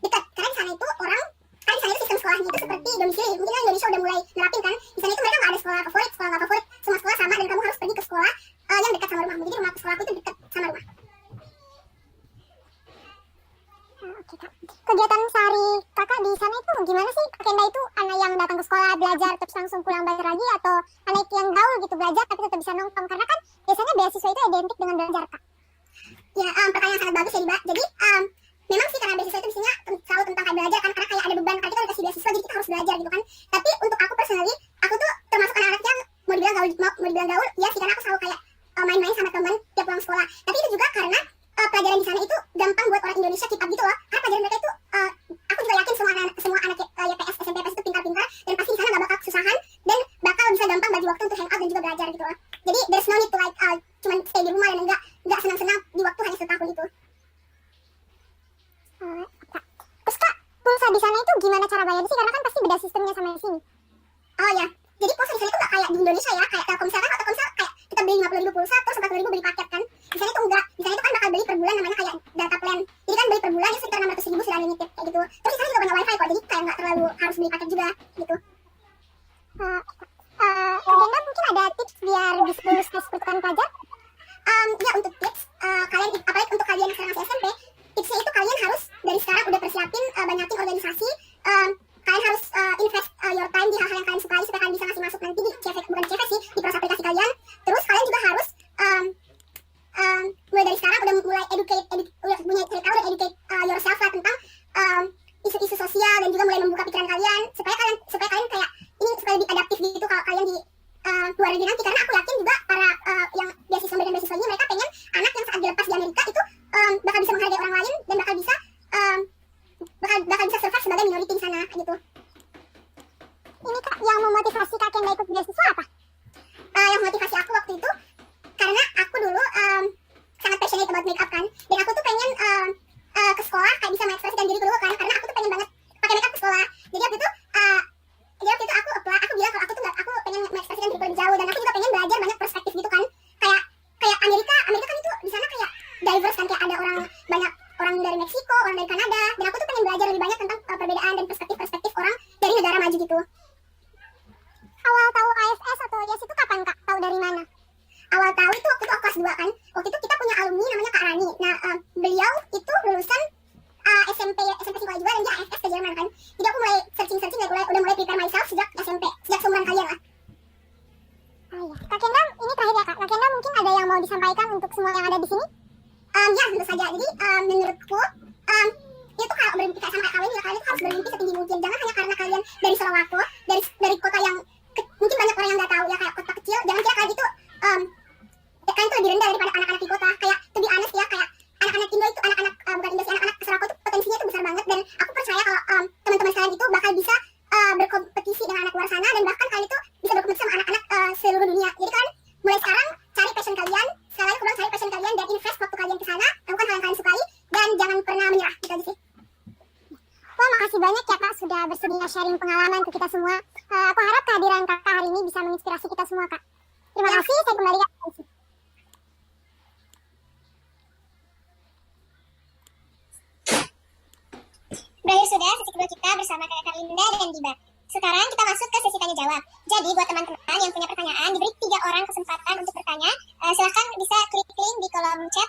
Speaker 2: Dekat, karena di sana itu orang kan di sana itu sistem sekolahnya itu seperti domisili. Mungkin kan Indonesia udah mulai nerapin kan. Di sana itu mereka nggak ada sekolah favorit, sekolah nggak favorit, semua sekolah sama, dan kamu harus pergi ke sekolah yang dekat sama rumahmu. Jadi rumah sekolahku itu dekat sama rumah.
Speaker 5: Oke Kak. Kegiatan sehari Kakak di sana itu gimana sih? Kak Kenda itu anak yang datang ke sekolah belajar terus langsung pulang belajar lagi, atau anak yang gaul gitu belajar tapi tetap bisa nongkrong? Karena kan biasanya beasiswa itu identik dengan belajar Kak.
Speaker 2: Ya, pertanyaan sangat bagus ya, Diba. Jadi, memang sih karena beasiswa itu biasanya selalu tentang kayak belajar kan, karena kayak ada beban, karena kita dikasih beasiswa, jadi kita harus belajar gitu kan. Tapi untuk aku personally, aku tuh termasuk anak-anak yang mau dibilang gaul, ya sih, karena aku selalu kayak main-main sama teman tiap pulang sekolah. Tapi itu juga karena pelajaran di sana itu gampang buat orang Indonesia keep up gitu loh. Karena pelajaran mereka itu, aku juga yakin semua anak YPS, SMP, YPS itu pintar-pintar, dan pasti di sana gak bakal kesusahan, dan bakal bisa gampang bagi waktu untuk hang out dan juga belajar gitu loh. Jadi there's no need to like cuman stay di rumah dan enggak senang-senang di waktu hanya setahun itu.
Speaker 5: Kak. Terus Kak, pulsa di sana itu gimana cara bayar sih? Karena kan pasti beda sistemnya sama di sini.
Speaker 2: Oh ya, jadi pulsa di sana itu nggak kayak di Indonesia ya, kayak Telkomsel kan, atau Telkomsel kayak kita beli 50.000 pulsa terus 40.000 beli paket kan. Di sana itu enggak, di sana itu kan bakal beli per bulan, namanya kayak data plan. Jadi kan beli per bulan itu sekitar 600.000 sudah unlimited kayak gitu. Terus di sana juga punya wifi kok, jadi kayak nggak terlalu harus beli paket juga gitu.
Speaker 5: Kenda mungkin ada tips biar bisa lulus tes pertukaran pelajar?
Speaker 2: Ya untuk tips, kalian apalagi untuk kalian yang sekarang masih SMP, tipsnya itu kalian harus dari sekarang udah persiapin banyakin organisasi. Kalian harus invest your time di hal-hal yang kalian sukai supaya kalian bisa ngasih masuk nanti di CV, bukan di CV sih, di proses aplikasi kalian. Terus kalian juga harus mulai dari sekarang udah mulai udah educate yourself lah tentang isu-isu sosial, dan juga mulai membuka pikiran kalian supaya kalian kayak ini supaya lebih adaptif gitu kalau kalian di luar negeri nanti. Karena aku yakin juga para yang beasiswa dan beasiswa ini, mereka pengen anak yang saat dilepas di Amerika itu bakal bisa menghargai orang lain dan bakal bisa survive sebagai minority di sana gitu.
Speaker 5: Ini Kak, yang memotivasi Kak Kenda ikut beasiswa apa?
Speaker 2: Yang memotivasi aku waktu itu karena aku dulu sangat passionate about makeup kan, dan aku tuh pengen ke sekolah kayak bisa mengekspresikan diri dulu kan, karena aku tuh pengen banget pakai makeup ke sekolah. Jadi waktu itu aku apply, aku bilang kalau aku pengen mengekspresikan diri lebih jauh, dan aku juga pengen belajar banyak perspektif gitu kan, kayak Amerika kan itu di sana kayak diverse kan, kayak ada banyak orang dari Meksiko, orang dari Kanada, dan aku tuh pengen belajar lebih banyak tentang perbedaan dan perspektif orang dari negara maju gitu.
Speaker 5: Awal tahu AFS atau YES itu kapan Kak? Tahu dari mana?
Speaker 2: Awal tahu itu waktu itu aku kelas 2 kan. Waktu itu kita punya alumni namanya Kak Rani. Nah, beliau itu lulusan SMP sekolah juga, dan dia AFS ke Jerman kan. Jadi aku mulai searching dan udah mulai prepare myself sejak SMP, sejak seumuran kalian lah.
Speaker 5: Iya. mau disampaikan untuk semua yang ada di sini?
Speaker 2: Ya, tentu saja. Jadi, menurutku, itu kalau bermimpi kayak sama kalian, ya kalian itu harus bermimpi setinggi mungkin. Jangan hanya karena kalian dari Sorowako, dari kota yang mungkin banyak orang yang nggak tahu ya, kayak kota kecil. Jangan kira kalian itu, ya, kalian itu lebih rendah daripada anak-anak di kota. Kayak, to be honest ya, kayak anak-anak Indo itu, bukan Indo sih, anak-anak Sorowako itu potensinya itu besar banget. Dan aku percaya kalau teman-teman kalian itu bakal bisa berkompetisi dengan anak luar sana, dan bahkan kalian itu bisa berkompetisi sama anak-anak seluruh dunia. Jadi kan mulai sekarang cari passion kalian, sekali aku bilang cari passion kalian dan invest waktu kalian ke sana, lakukan hal yang kalian sukai dan jangan pernah menyerah. Gitu aja sih.
Speaker 5: Wah, makasih banyak ya Kak sudah bersedia sharing pengalaman ke kita semua. Aku harap kehadiran Kakak hari ini bisa menginspirasi kita semua, Kak. Terima kasih, saya kembalikan.
Speaker 2: Berakhir sudah sesi kedua kita bersama Kakak Karlinda dan Diba. Sekarang kita masuk ke sesi tanya jawab. Jadi buat teman-teman yang punya pertanyaan, diberi 3 orang kesempatan untuk bertanya. Silahkan bisa klik link di kolom chat.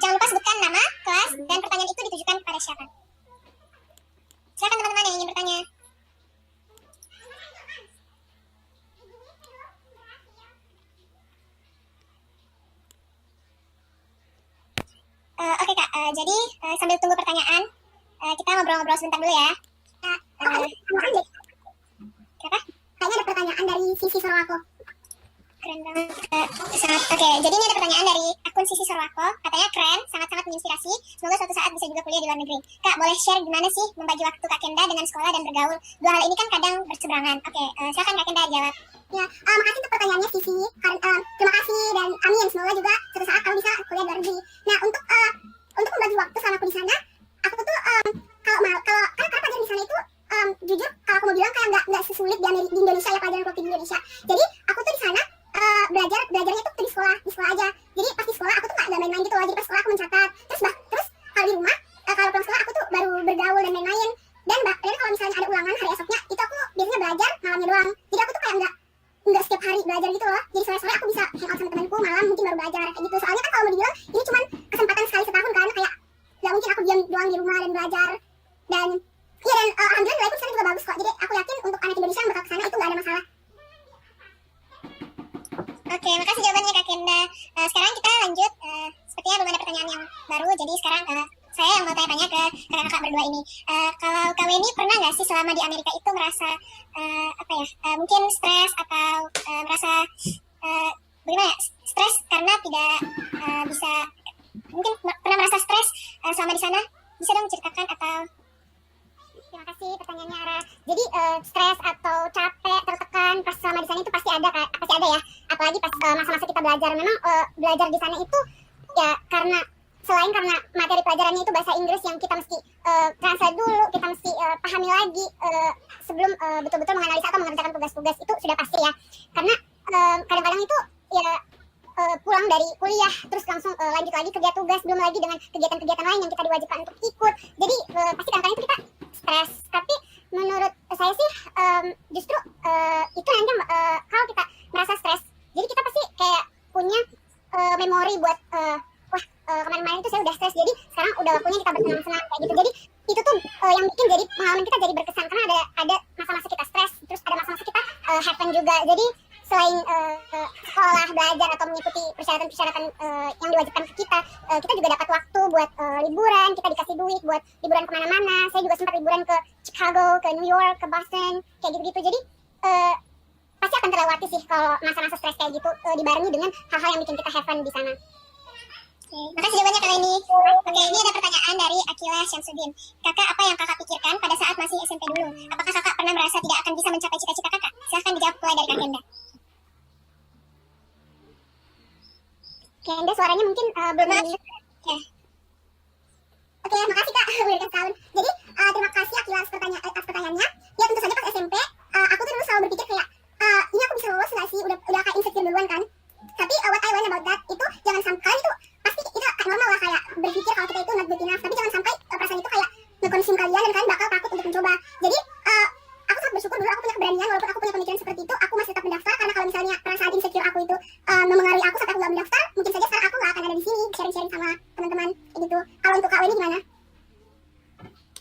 Speaker 2: Jangan lupa sebutkan nama, kelas, dan pertanyaan itu ditujukan kepada siapa. Silakan teman-teman yang ingin bertanya. Oke Kak, jadi sambil tunggu pertanyaan, kita ngobrol-ngobrol sebentar dulu ya. Kenapa? Kayaknya ada pertanyaan dari Sisi Sorowako. Keren banget. Oke, jadi ini ada pertanyaan dari akun Sisi Sorowako. Katanya keren, sangat-sangat menginspirasi. Semoga suatu saat bisa juga kuliah di luar negeri. Kak, boleh share gimana sih membagi waktu Kak Kenda dengan sekolah dan bergaul? Dua hal ini kan kadang berseberangan. Oke, silakan Kak Kenda jawab. Ya, makasih untuk pertanyaannya Sisi. Terima kasih dan amin. Semoga juga suatu saat kamu bisa kuliah di luar negeri. Nah, untuk membagi waktu selama aku di sana, aku tuh karena pelajaran di sana itu jujur kalau aku mau bilang kayak nggak sesulit di Indonesia ya, pelajaran waktu di Indonesia. Jadi aku tuh di sana belajarnya tuh di sekolah aja. Jadi pas di sekolah aku tuh nggak main-main gitu loh. Jadi pas sekolah aku mencatat. Terus kalau di rumah kalau pulang sekolah aku tuh baru bergaul dan main-main. Dan kalau misalnya ada ulangan hari esoknya itu aku biasanya belajar malamnya doang. Jadi aku tuh kayak nggak setiap hari belajar gitu loh. Jadi sore-sore aku bisa hangout sama temanku, malam mungkin baru belajar kayak gitu. Soalnya kan kalau mau dibilang ini cuma kesempatan sekali setahun kan, kayak nggak mungkin aku diam doang di rumah dan belajar. Dan iya, dan alhamdulillah nilaiku sekarang juga bagus kok. Jadi aku yakin untuk anak Indonesia yang bakal kesana itu nggak ada masalah. Oke, makasih jawabannya Kak Kenda. Sekarang kita lanjut. Sepertinya belum ada pertanyaan yang baru. Jadi sekarang saya yang mau tanya-tanya ke kakak-kakak berdua ini. Kalau Kak Weni pernah nggak sih selama di Amerika itu merasa mungkin stres atau merasa bagaimana ya? Stres karena tidak bisa, mungkin pernah merasa stres selama di sana? Bisa dong ceritakan atau?
Speaker 5: Terima kasih pertanyaannya Ara. Jadi stres atau capek, tertekan pas selama di sana itu pasti ada ya. Apalagi pas masa-masa kita belajar. Memang belajar di sana itu ya karena selain karena materi pelajarannya itu bahasa Inggris yang kita mesti translate dulu, kita mesti pahami lagi sebelum betul-betul menganalisa atau mengerjakan tugas-tugas, itu sudah pasti ya. Karena kadang-kadang itu ya pulang dari kuliah terus langsung lanjut lagi kerja tugas, belum lagi dengan kegiatan-kegiatan lain yang kita diwajibkan untuk ikut. Jadi pasti kadang-kadang itu kita stres. Tapi menurut saya sih justru itu nanti kalau kita merasa stres, jadi kita pasti kayak punya memori buat kemarin-kemarin itu saya udah stres, jadi sekarang udah waktunya kita bersenang-senang kayak gitu. Jadi itu tuh yang bikin jadi pengalaman kita jadi berkesan, karena ada masa-masa kita stres, terus ada masa-masa kita happen juga. Jadi selain sekolah, belajar atau mengikuti persyaratan-persyaratan yang diwajibkan ke kita, kita juga dapat waktu buat liburan. Kita dikasih duit buat liburan kemana-mana. Saya juga sempat liburan ke Chicago, ke New York, ke Boston, kayak gitu-gitu. Jadi pasti akan terlewati sih kalau masa-masa stres kayak gitu dibarengi dengan hal-hal yang bikin kita have fun di sana.
Speaker 2: Makasih jawabannya Kak Leni. Oke, ini ada pertanyaan dari Akila Syamsuddin. Kakak, apa yang kakak pikirkan pada saat masih SMP dulu? Apakah kakak pernah merasa tidak akan bisa mencapai cita-cita kakak? Silahkan dijawab mulai dari Kak Kenda.
Speaker 5: Kenda suaranya mungkin belum ada.
Speaker 2: Oke, makasih Kak. Udah dikasih tahun. Jadi, terima kasih Akila atas pertanyaannya. Ya tentu saja pas SMP, aku tuh dulu selalu berpikir kayak, ini aku bisa lolos nggak sih? Udah kayak insecure duluan kan. Tapi what I learned about that, itu jangan sampai itu pasti itu kayak normal lah, kayak berpikir kalau kita itu not good enough. Tapi jangan sampai perasaan itu kayak nge-consume kalian dan kalian bakal takut untuk mencoba. Jadi aku sangat bersyukur dulu aku punya keberanian, walaupun aku punya pemikiran seperti itu, aku masih tetap mendaftar. Karena kalau misalnya perasaan insecure aku itu memengaruhi aku sampai aku gak mendaftar, mungkin saja sekarang aku gak akan ada di sini sharing-sharing sama teman-teman gitu. Kalau untuk Kak Weni gimana?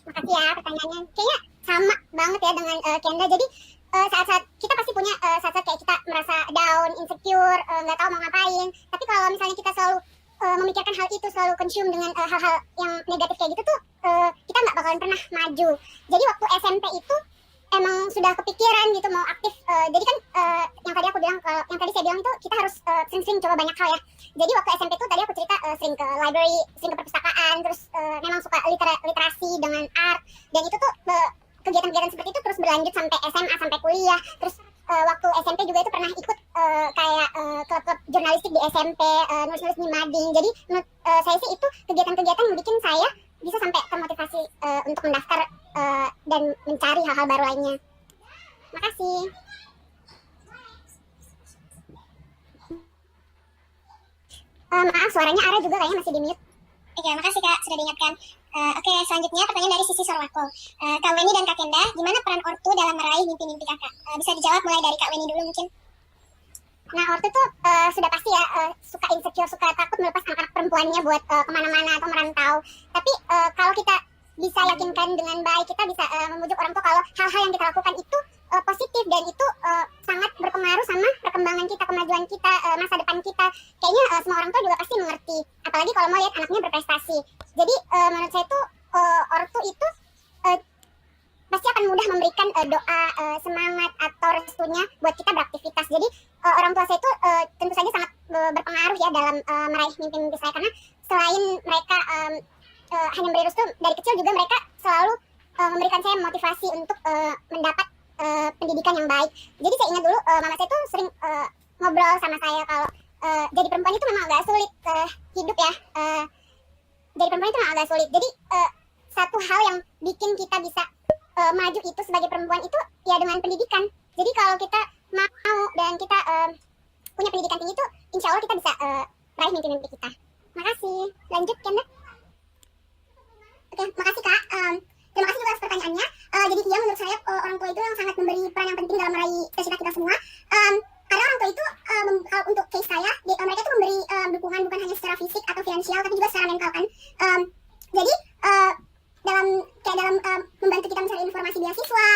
Speaker 5: Makasih ya pertanyaannya. Kayaknya sama banget ya dengan Kenda. Jadi saat-saat kita pasti punya saat-saat kayak kita merasa down, insecure.
Speaker 2: insecure, nggak tahu mau ngapain. Tapi kalau misalnya kita selalu memikirkan hal itu, selalu consume dengan hal-hal yang negatif kayak gitu tuh, kita nggak bakalan pernah maju. Jadi waktu SMP itu emang sudah kepikiran gitu mau aktif. Jadi kan yang tadi aku bilang, yang tadi saya bilang tuh kita harus sering-sering coba banyak hal ya. Jadi waktu SMP tuh tadi aku cerita sering ke library, sering ke perpustakaan, terus memang suka literasi dengan art. Dan itu tuh kegiatan-kegiatan seperti itu terus berlanjut sampai SMA, sampai kuliah. Terus waktu SMP juga itu pernah ikut kayak klub-klub jurnalistik di SMP, nulis-nulis di mading. Jadi menurut saya sih itu kegiatan-kegiatan yang bikin saya bisa sampai termotivasi untuk mendaftar dan mencari hal-hal baru lainnya. Makasih. Maaf, suaranya Ara juga kayaknya masih di mute. Oke, makasih Kak, sudah diingatkan. Oke, selanjutnya pertanyaan dari Sisi Sorwako. Kak Weni dan Kak Kenda, gimana peran ortu dalam meraih mimpi-mimpi kakak? Bisa dijawab mulai dari Kak Weni dulu mungkin. Nah, ortu tuh sudah pasti ya suka insecure, suka takut melepas anak-anak perempuannya buat kemana-mana atau merantau. Tapi kalau kita bisa yakinkan dengan baik, kita bisa membujuk orang tua kalau hal-hal yang kita lakukan itu positif dan itu sangat berpengaruh sama perkembangan kita, kemajuan kita, masa depan kita. Kayaknya semua orang tua juga pasti mengerti. Apalagi kalau mau lihat anaknya berprestasi. Jadi menurut saya tuh ortu itu pasti akan mudah memberikan doa, semangat atau restunya buat kita beraktivitas. Jadi orang tua saya itu tentu saja sangat berpengaruh ya dalam meraih mimpi-mimpi saya, karena selain mereka hanya memberi restu, dari kecil juga mereka selalu memberikan saya motivasi untuk mendapat pendidikan yang baik. Jadi saya ingat dulu mama saya tuh sering ngobrol sama saya kalau jadi perempuan itu memang agak sulit hidup ya. Jadi perempuan itu memang agak sulit. Jadi satu hal yang bikin kita bisa maju itu sebagai perempuan itu ya dengan pendidikan. Jadi kalau kita mau dan kita punya pendidikan tinggi itu, insya Allah kita bisa raih mimpi-mimpi kita. Makasih. Lanjut Kenda. Oke, makasih Kak. Terima kasih juga atas pertanyaannya. Jadi iya, menurut saya orang tua itu yang sangat memberi peran yang penting dalam meraih cita-cita kita semua. Karena orang tua itu kalau untuk case saya, mereka itu memberi dukungan bukan hanya secara fisik atau finansial, tapi juga secara mental kan. Jadi dalam membantu kita mencari informasi beasiswa,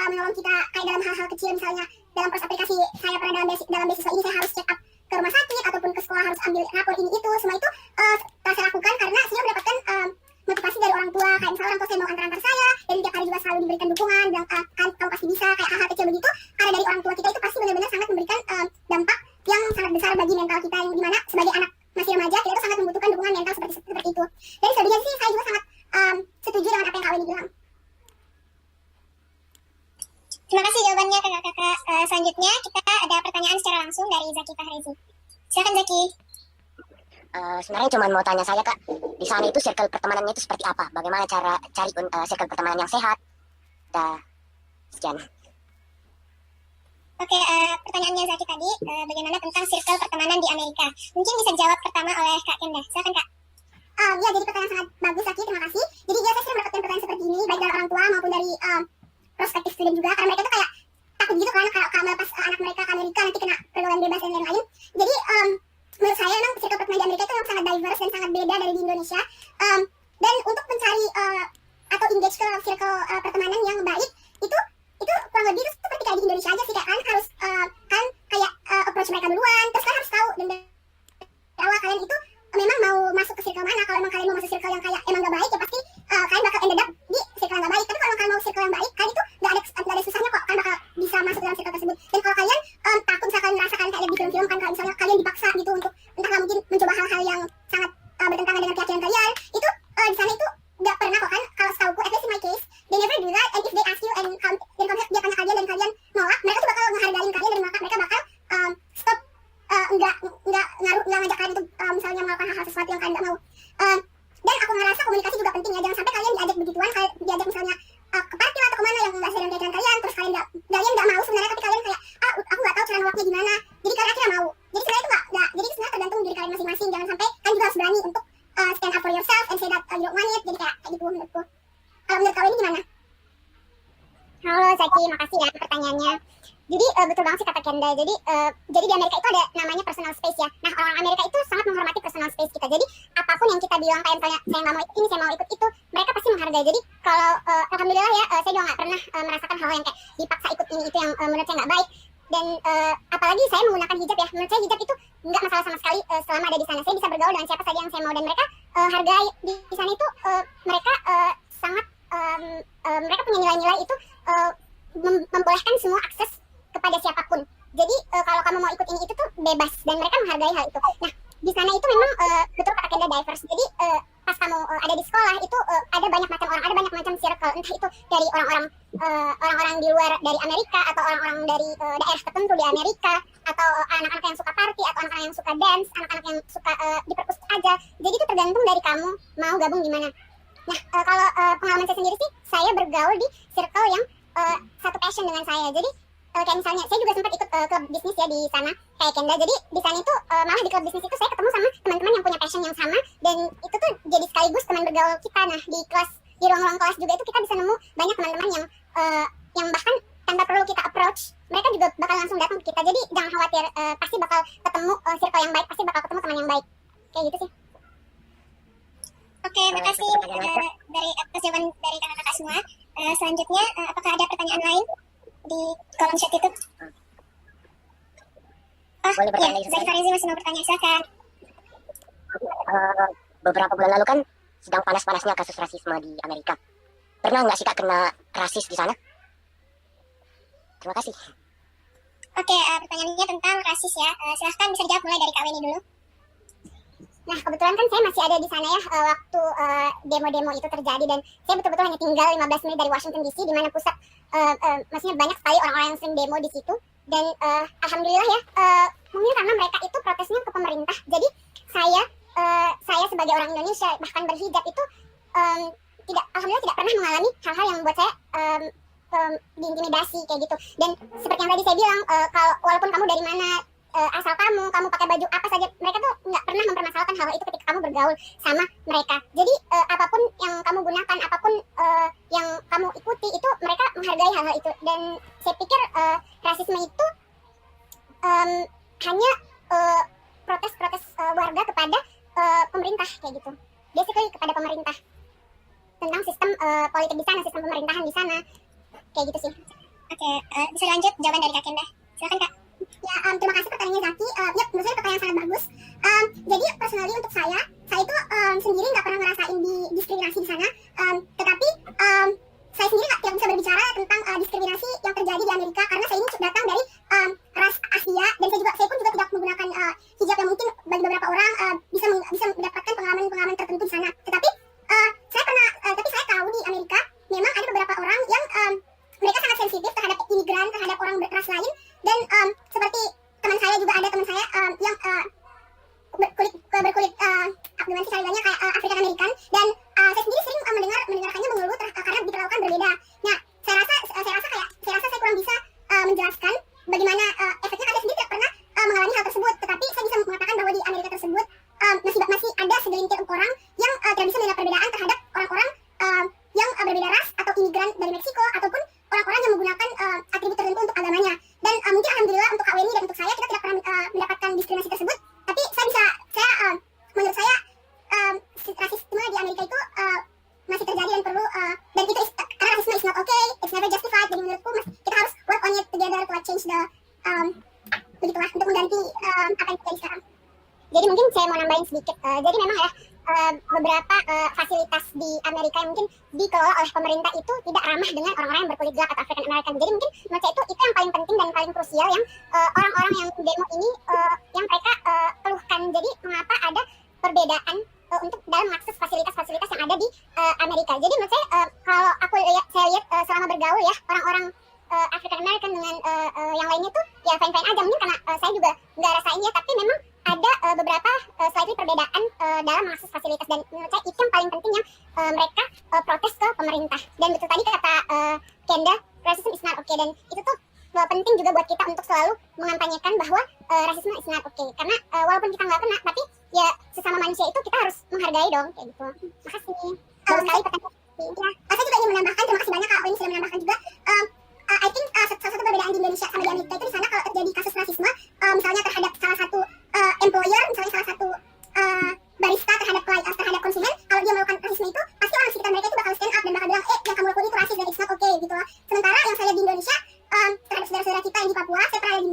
Speaker 2: menolong kita kayak dalam hal-hal kecil, misalnya dalam proses aplikasi saya pernah dalam beasiswa ini saya harus check up ke rumah sakit ataupun ke sekolah harus ambil rapor ini itu, semua itu saya lakukan karena saya mendapatkan motivasi dari orang tua. Kayak misalnya orang tua saya mau antar saya dan tiap hari juga selalu diberikan dukungan, bilang kan kamu pasti bisa, kayak hal-hal kecil begitu karena dari orang tua kita itu pasti benar-benar sangat memberikan dampak yang sangat besar bagi mental kita, yang dimana sebagai anak masih remaja kita itu sangat membutuhkan dukungan mental seperti itu. Jadi sebenarnya sih saya juga sangat setuju dengan apa yang Kak Weni bilang. Terima kasih jawabannya kakak-kakak. Selanjutnya kita ada pertanyaan secara langsung dari Zaki Fahrezi. Silakan Zaki.
Speaker 4: Sebenarnya cuma mau tanya saya Kak, di sana itu circle pertemanannya itu seperti apa? Bagaimana cara cari circle pertemanan yang sehat? Sekian.
Speaker 2: Oke, pertanyaannya Zaki tadi, bagaimana tentang circle pertemanan di Amerika? Mungkin bisa dijawab pertama oleh Kak Kenda. Silakan Kak. Ya, jadi pertanyaan sangat bagus Zaki, terima kasih. Jadi ya saya sering mendapatkan pertanyaan seperti ini, baik dari orang tua maupun dari prospektif student juga, karena mereka tuh kayak takut gitu kan kalau melepas anak mereka ke Amerika nanti kena pergaulan bebas dan lain-lain. Jadi menurut saya memang circle pertemanan di Amerika itu memang sangat diverse dan sangat beda dari di Indonesia. Dan untuk mencari atau engage ke circle pertemanan yang baik itu kurang lebih itu seperti kayak di Indonesia aja sih, kayak kan harus kayak approach mereka duluan, terus kan harus tahu dan dari awal kalian itu memang mau masuk ke circle mana. Kalau emang kalian mau masuk circle yang kayak emang gak baik ya pasti kalian bakal ended up di circle yang gak baik. Tapi kalau kalian mau circle yang baik, kalian itu gak ada susahnya kok, kalian bakal bisa masuk dalam circle tersebut. Dan kalau kalian takut misalnya kalian merasa kalian kayak di film-film kan, kalau misalnya kalian dipaksa gitu untuk entahlah mungkin mencoba hal-hal yang sangat bertentangan dengan keyakinan kalian, itu di sana itu gak pernah kok kan, kalau setauku, at least in my case, they never do that. And if they ask you and kalau dia tanya kalian dan kalian nolak, mereka tuh bakal ngehargain kalian dan mereka bakal stop, nggak ngajak kalian untuk misalnya melakukan hal-hal sesuatu yang kalian nggak mau. Dan aku ngerasa komunikasi juga penting ya, jangan sampai kalian diajak begituan, kalian diajak misalnya ke party atau kemana yang nggak sesuai dengan keyakinan kalian, terus kalian nggak mau sebenarnya, tapi kalian kayak aku nggak tahu cara nolaknya gimana, jadi kalian akhirnya mau. Jadi sebenarnya itu nggak, jadi sebenarnya tergantung diri kalian masing-masing. Jangan sampai kalian juga harus berani untuk stand up for yourself and say that you don't want it. Jadi kayak gitu menurutku. Kalau menurut kalian ini gimana? Halo Zaki, makasih ya pertanyaannya. Jadi betul banget sih kata Kenda. Jadi di Amerika itu ada namanya personal space ya. Nah, orang Amerika itu sangat menghormati personal space kita. Jadi apapun yang kita bilang, kayak misalnya saya nggak mau ini, saya mau ikut itu, mereka pasti menghargai. Jadi kalau alhamdulillah ya, saya juga nggak pernah merasakan hal yang kayak dipaksa ikut ini itu yang menurut saya nggak baik. dan apalagi saya menggunakan hijab ya, menurut saya hijab itu nggak masalah sama sekali selama ada di sana. Saya bisa bergaul dengan siapa saja yang saya mau, dan mereka hargai di sana itu mereka sangat mereka punya nilai-nilai itu membolehkan semua akses kepada siapapun. Jadi kalau kamu mau ikut ini itu tuh bebas, dan mereka menghargai hal itu. Nah, di sana itu memang betul kata Kenda diverse. Jadi pas kamu ada di sekolah itu ada banyak macam orang, ada banyak macam circle, entah itu dari orang-orang di luar dari Amerika, atau orang-orang dari daerah tertentu di Amerika, atau anak-anak yang suka party, atau anak-anak yang suka dance, anak-anak yang suka di perpus aja. Jadi itu tergantung dari kamu mau gabung di mana. Nah, kalau pengalaman saya sendiri sih, saya bergaul di circle yang satu passion dengan saya. Jadi kayak misalnya saya juga sempat ikut klub bisnis ya di sana kayak Kenda. Jadi di sana itu malah di klub bisnis itu saya ketemu sama teman-teman yang punya passion yang sama, dan itu tuh jadi sekaligus teman bergaul kita. Nah, di kelas, di ruang-ruang kelas juga itu kita bisa nemu banyak teman-teman yang bahkan tanpa perlu kita approach, mereka juga bakal langsung datang ke kita. Jadi jangan khawatir, pasti bakal ketemu circle yang baik, pasti bakal ketemu teman yang baik. Kayak gitu sih. Oke, makasih dari atas jawaban dari kakak-kakak semua. Selanjutnya, apakah ada pertanyaan lain di kolom chat itu?
Speaker 4: Boleh bertanya
Speaker 2: iya,
Speaker 4: lagi,
Speaker 2: Zaki Farizi masih mau bertanya, silakan.
Speaker 4: Beberapa bulan lalu kan sedang panas-panasnya kasus rasisme di Amerika. Pernah nggak sih Kak kena rasis di sana? Terima kasih.
Speaker 2: Oke, pertanyaannya tentang rasis ya. Silahkan bisa dijawab mulai dari Kak Weni dulu. Nah, kebetulan kan saya masih ada di sana ya waktu demo-demo itu terjadi, dan saya betul-betul hanya tinggal 15 menit dari Washington DC, di mana pusat maksudnya banyak sekali orang-orang yang sering demo di situ. Dan alhamdulillah ya, mungkin karena mereka itu protesnya ke pemerintah. Jadi saya sebagai orang Indonesia bahkan berhijab itu alhamdulillah tidak pernah mengalami hal-hal yang membuat saya diintimidasi kayak gitu. Dan seperti yang tadi saya bilang, kalau walaupun kamu dari mana, asal kamu pakai baju apa saja, mereka tuh nggak pernah mempermasalahkan hal itu ketika kamu bergaul sama mereka. Jadi apapun yang kamu gunakan, apapun yang kamu ikuti, itu mereka menghargai hal-hal itu. Dan saya pikir rasisme itu hanya protes-protes warga kepada pemerintah kayak gitu. Basically kepada pemerintah tentang sistem politik di sana, sistem pemerintahan di sana kayak gitu sih. Oke, bisa lanjut jawaban dari Kak Kenda. Silakan Kak. Ya, terima kasih pertanyaannya Zaki. Ya, menurut saya pertanyaan sangat bagus. Jadi personally untuk saya itu sendiri nggak pernah ngerasain diskriminasi di sana. Tetapi saya sendiri tidak bisa berbicara tentang diskriminasi yang terjadi di Amerika, karena saya ini datang dari ras Asia, dan saya pun juga tidak menggunakan hijab yang mungkin bagi beberapa orang bisa mendapatkan pengalaman tertentu di sana. Tetapi saya tahu di Amerika memang ada beberapa orang yang mereka sangat sensitif terhadap imigran, terhadap orang ras lain. Dan seperti teman saya juga ada teman saya yang berkulit gimana sih caranya kayak African American, dan saya sendiri sering mendengarkannya mengeluh karena diperlakukan berbeda. Nah, saya rasa saya kurang bisa menjelaskan bagaimana efeknya, karena saya sendiri tidak pernah mengalami hal tersebut. Tetapi saya bisa mengatakan bahwa di Amerika tersebut masih ada segelintir orang yang tidak bisa melihat perbedaan terhadap orang-orang yang berbeda ras, atau imigran dari Meksiko, ataupun orang-orang yang menggunakan atribut tertentu untuk agamanya. Dan mungkin alhamdulillah untuk Kak Weni dan untuk saya, kita tidak pernah mendapatkan diskriminasi tersebut. Tapi menurut saya rasisme di Amerika itu masih terjadi dan perlu, dan itu karena rasisme is not okay, it's never justified. Jadi menurutku kita harus work on it together to change the begitulah, untuk mengganti apa yang terjadi sekarang. Jadi mungkin saya mau nambahin sedikit. Jadi memang ya beberapa fasilitas di Amerika yang mungkin dikelola oleh pemerintah itu tidak ramah dengan orang-orang yang berkulit gelap atau African American. Jadi mungkin menurut saya itu yang paling penting dan paling krusial yang orang-orang yang demo ini yang mereka keluhkan. Jadi mengapa ada perbedaan untuk dalam mengakses fasilitas-fasilitas yang ada di Amerika. Jadi menurut saya kalau saya lihat selama bergaul ya, orang-orang African American dengan yang lainnya tuh ya fine-fine aja. Mungkin karena saya juga nggak rasain ya, tapi memang ada beberapa slightly perbedaan dalam mengakses fasilitas, dan menurut saya itu yang paling penting yang mereka protes ke pemerintah. Dan betul tadi kata Kenda, racism is not okay, dan itu tuh penting juga buat kita untuk selalu mengampanyekan bahwa rasisme is not okay, karena walaupun kita nggak kena, tapi ya sesama manusia itu kita harus menghargai dong kayak gitu. Makasih. Bagus sekali pertanyaan. Ya, saya juga ingin menambahkan, terima kasih banyak Kak Weni sudah menambahkan juga. I think salah satu perbedaan di Indonesia sama di Amerika itu, di sana kalau terjadi kasus rasisme misalnya terhadap salah satu employer, misalnya salah satu barista terhadap konsumen, kalau dia melakukan rasisme itu, pasti orang sekitar mereka itu bakal stand up dan bakal bilang, yang kamu lakukan itu rasis dan it's not okay gitu lah. Sementara yang saya di Indonesia terhadap saudara-saudara kita yang di Papua, saya pernah di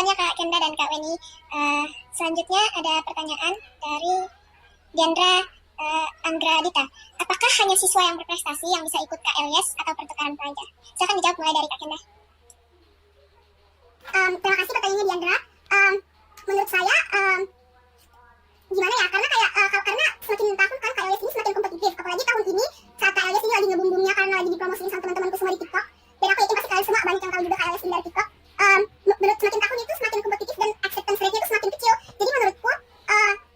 Speaker 2: jawabannya Kak Kenda dan Kak Weni. Selanjutnya ada pertanyaan dari Diandra Anggra Dita. Apakah hanya siswa yang berprestasi yang bisa ikut KLYS atau pertukaran pelajar? Silakan dijawab mulai dari Kak Kenda. Terima kasih pertanyaannya Diandra. Menurut saya gimana ya, karena kayak karena semakin tahun kan KLYS ini semakin kompetitif, apalagi tahun ini saat KLYS ini lagi ngebum-bumnya karena lagi dipromosiin sama teman-temanku semua di TikTok. Dan aku yakin pasti kalian semua banyak yang tahu juga KLYS ini dari TikTok. Menurut semakin tahun itu semakin kompetitif dan acceptance rate-nya itu semakin kecil. Jadi menurutku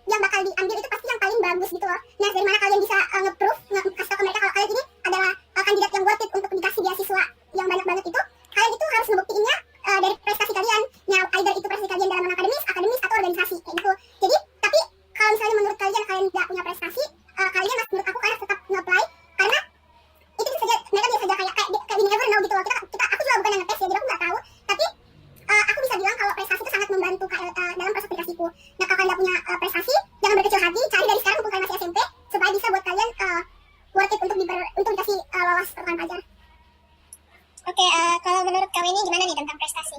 Speaker 2: yang bakal diambil itu pasti yang paling bagus gitu loh. Nah, dari mana kalian bisa nge-proof, kasih tau ke mereka kalau kalian ini adalah kandidat yang worth it untuk dikasih beasiswa yang banyak banget itu, kalian itu harus ngebuktiinnya dari prestasi kalian. Nah, either itu prestasi kalian dalam akademis atau organisasi kayak gitu. Jadi, tapi kalau misalnya menurut kalian tidak punya prestasi, kalian menurut aku kalian tetap nge-apply karena itu bisa saja mereka bisa saja kayak we never know gitu loh. Aku juga bukan yang ngetes ya, jadi aku nggak tahu. Tapi aku bisa bilang kalau prestasi itu sangat membantu dalam proses aplikasiku. Nah, kalau kalian tidak punya prestasi, jangan berkecil hati, cari dari sekarang mumpung kalian masih SMP supaya bisa buat kalian worth it untuk dikasih lolos pertukaran pelajar. Oke, kalau menurut kalian ini gimana nih tentang prestasi?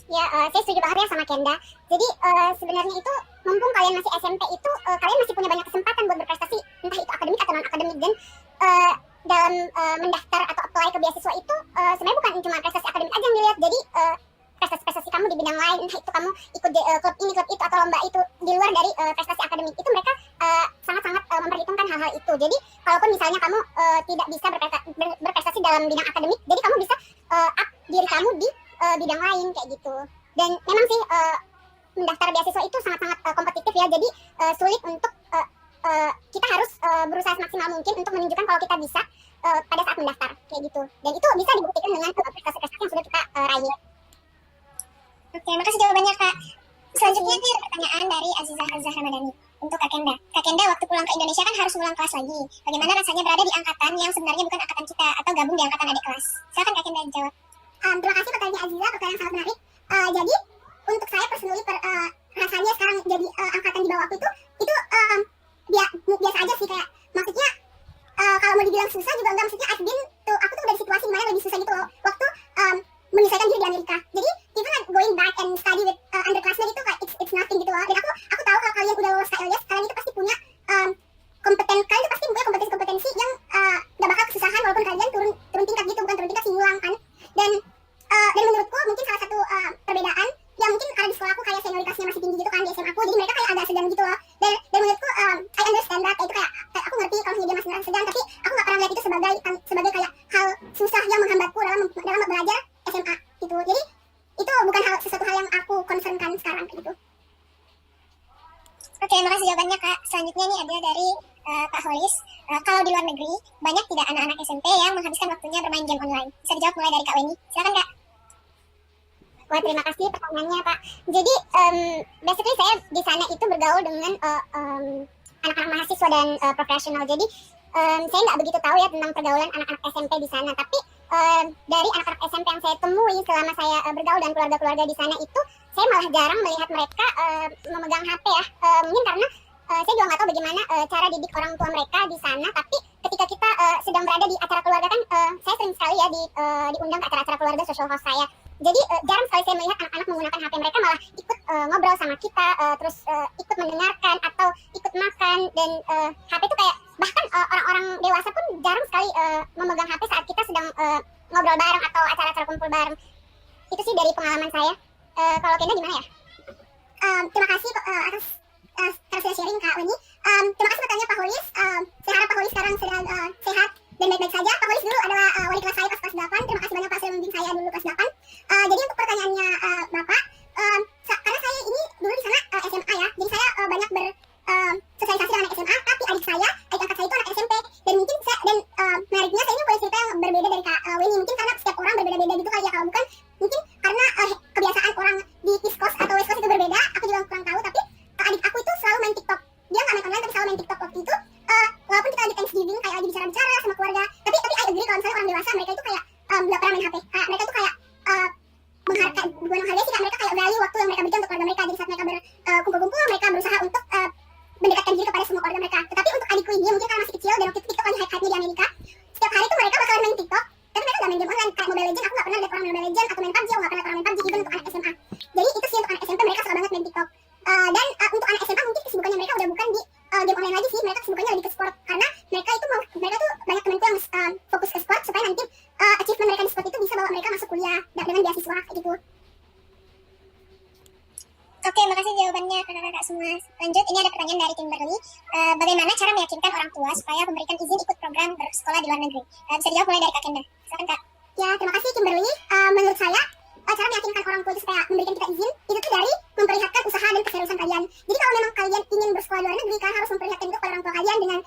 Speaker 2: Ya, saya setuju banget ya sama Kenda. Jadi sebenarnya itu mumpung kalian masih SMP itu kalian masih punya banyak kesempatan buat berprestasi, entah itu akademik atau non akademik. Dan dalam mendaftar atau apply ke beasiswa itu sebenarnya bukan cuma prestasi akademik aja yang dilihat. Jadi prestasi kamu di bidang lain, entah itu kamu ikut klub ini, klub itu, atau lomba itu di luar dari prestasi akademik, itu mereka sangat-sangat memperhitungkan hal-hal itu. Jadi kalaupun misalnya kamu tidak bisa berprestasi dalam bidang akademik, jadi kamu bisa up diri kamu di bidang lain kayak gitu. Dan memang sih mendaftar beasiswa itu sangat-sangat kompetitif ya. Jadi sulit untuk kita harus berusaha semaksimal mungkin untuk menunjukkan kalau kita bisa pada saat mendaftar kayak gitu. Dan itu bisa dibuktikan dengan prestasi-prestasi yang sudah kita raih. Oke, makasih jawabannya Kak. Selanjutnya nih pertanyaan dari Azizah Ramadhani untuk Kak Kenda. Kak Kenda, waktu pulang ke Indonesia kan harus ngulang kelas lagi. Bagaimana rasanya berada di angkatan yang sebenarnya bukan angkatan kita atau gabung di angkatan adik kelas? Silakan Kak Kenda jawab. Terima kasih pertanyaan Azizah, pertanyaan yang sangat menarik. Jadi untuk saya personally rasanya sekarang jadi angkatan di bawah aku itu biasa aja sih, kayak maksudnya kalau mau dibilang susah juga enggak, maksudnya aku tuh udah di situasi dimana lebih susah gitu loh waktu menyelesaikan diri di Amerika. Jadi even like going back and study with underclassmen itu kayak it's nothing gitu loh. Dan aku tahu kalau kalian udah lolos KLYS, kalian itu pasti punya kalian itu pasti punya kompetensi yang gak bakal kesusahan walaupun kalian turun tingkat gitu, bukan turun tingkat sih, ngulang kan. Dan menurutku mungkin salah satu perbedaan ya mungkin karena di sekolah aku kayak senioritasnya masih tinggi gitu kan di SMA aku, jadi mereka kayak agak segan gitu loh. Dan menurutku I understand that, itu kayak aku ngerti kalau dia masih segan, tapi aku gak pernah lihat itu sebagai kayak hal susah yang menghambatku dalam belajar SMA gitu. Jadi itu bukan sesuatu hal yang aku concernkan sekarang gitu. Oke, makasih jawabannya Kak. Selanjutnya nih ada dari Pak Holis. Kalau di luar negeri banyak tidak anak-anak SMP yang menghabiskan waktunya bermain game online? Bisa dijawab mulai dari Kak Weni. Silakan Kak. Wah, terima kasih pertanyaannya Pak. Jadi basically saya di sana itu bergaul dengan anak-anak mahasiswa dan profesional. Jadi saya nggak begitu tahu ya tentang pergaulan anak-anak SMP di sana. Tapi dari anak-anak SMP yang saya temui selama saya bergaul dan keluarga-keluarga di sana itu, saya malah jarang melihat mereka memegang HP ya. Mungkin karena saya juga nggak tahu bagaimana cara didik orang tua mereka di sana. Tapi ketika kita sedang berada di acara keluarga kan, saya sering sekali ya diundang ke acara-acara keluarga social host saya. Jadi jarang sekali saya melihat anak-anak menggunakan HP, mereka malah ikut ngobrol sama kita, terus ikut mendengarkan atau ikut makan. Dan HP itu kayak bahkan orang-orang dewasa pun jarang sekali memegang HP saat kita sedang ngobrol bareng atau acara-acara kumpul bareng. Itu sih dari pengalaman saya. Kalau Kenda gimana ya? Terima kasih atas sharing Kak Weni. Terima kasih pertanyaan Pak Holis. Saya harap Pak Holis sekarang sedang sehat dan baik-baik saja. Pak Holis dulu adalah wali kelas saya pas kelas 8. Terima kasih banyak Pak sudah membimbing saya dulu kelas 8. Jadi untuk pertanyaannya Bapak, karena saya ini dulu di sana SMA ya, jadi saya banyak bersosialisasi dengan anak SMA, tapi adik angkat saya itu anak SMP. Dan mungkin menariknya saya ini punya cerita yang berbeda dari Kak Weni. Mungkin karena setiap orang berbeda-beda gitu kali ya, kalau bukan mungkin karena kebiasaan orang di East Coast atau West Coast itu berbeda, aku juga kurang tahu. Tapi adik aku itu selalu main TikTok. Dia nggak main online tapi selalu main TikTok waktu itu. Walaupun kita lagi Thanksgiving kayak lagi bicara-bicara sama keluarga, tapi I agree kalau misalnya orang dewasa mereka itu kayak nggak pernah main HP. Mereka tuh kayak menghargai sih, mereka kayak value waktu yang mereka berikan untuk keluarga mereka. Jadi saat mereka berkumpul-kumpul, mereka berusaha untuk mendekatkan diri kepada semua keluarga mereka. Tetapi untuk adikku ini mungkin karena masih kecil dan waktu itu TikTok lagi hype-nya di Amerika, setiap hari tuh mereka bakalan main TikTok, tapi mereka nggak main game online kayak Mobile Legends. Aku nggak pernah lihat orang Mobile Legends atau main PUBG. Aku nggak pernah lihat orang main PUBG even untuk anak SMA. Jadi itu sih Dan untuk anak SMA mungkin kesibukannya mereka udah bukan di game online lagi sih, mereka kesibukannya lebih ke sport karena mereka tuh banyak temenku yang fokus ke sport supaya nanti achievement mereka di sport itu bisa bawa mereka masuk kuliah dengan beasiswa gitu.
Speaker 5: Oke, makasih jawabannya kakak-kakak semua. Lanjut, ini ada pertanyaan dari Kimberly. Bagaimana cara meyakinkan orang tua supaya memberikan izin ikut program bersekolah di luar negeri? Bisa dijawab mulai dari Kak Kenda. Silakan Kak.
Speaker 2: Ya, terima kasih Kimberly. Menurut saya, cara meyakinkan orang tua itu supaya memberikan kita izin, itu tuh dari memperlihatkan usaha dan keseriusan kalian. Jadi kalau memang kalian ingin bersekolah di luar negeri, kalian harus memperlihatkan itu kepada orang tua kalian dengan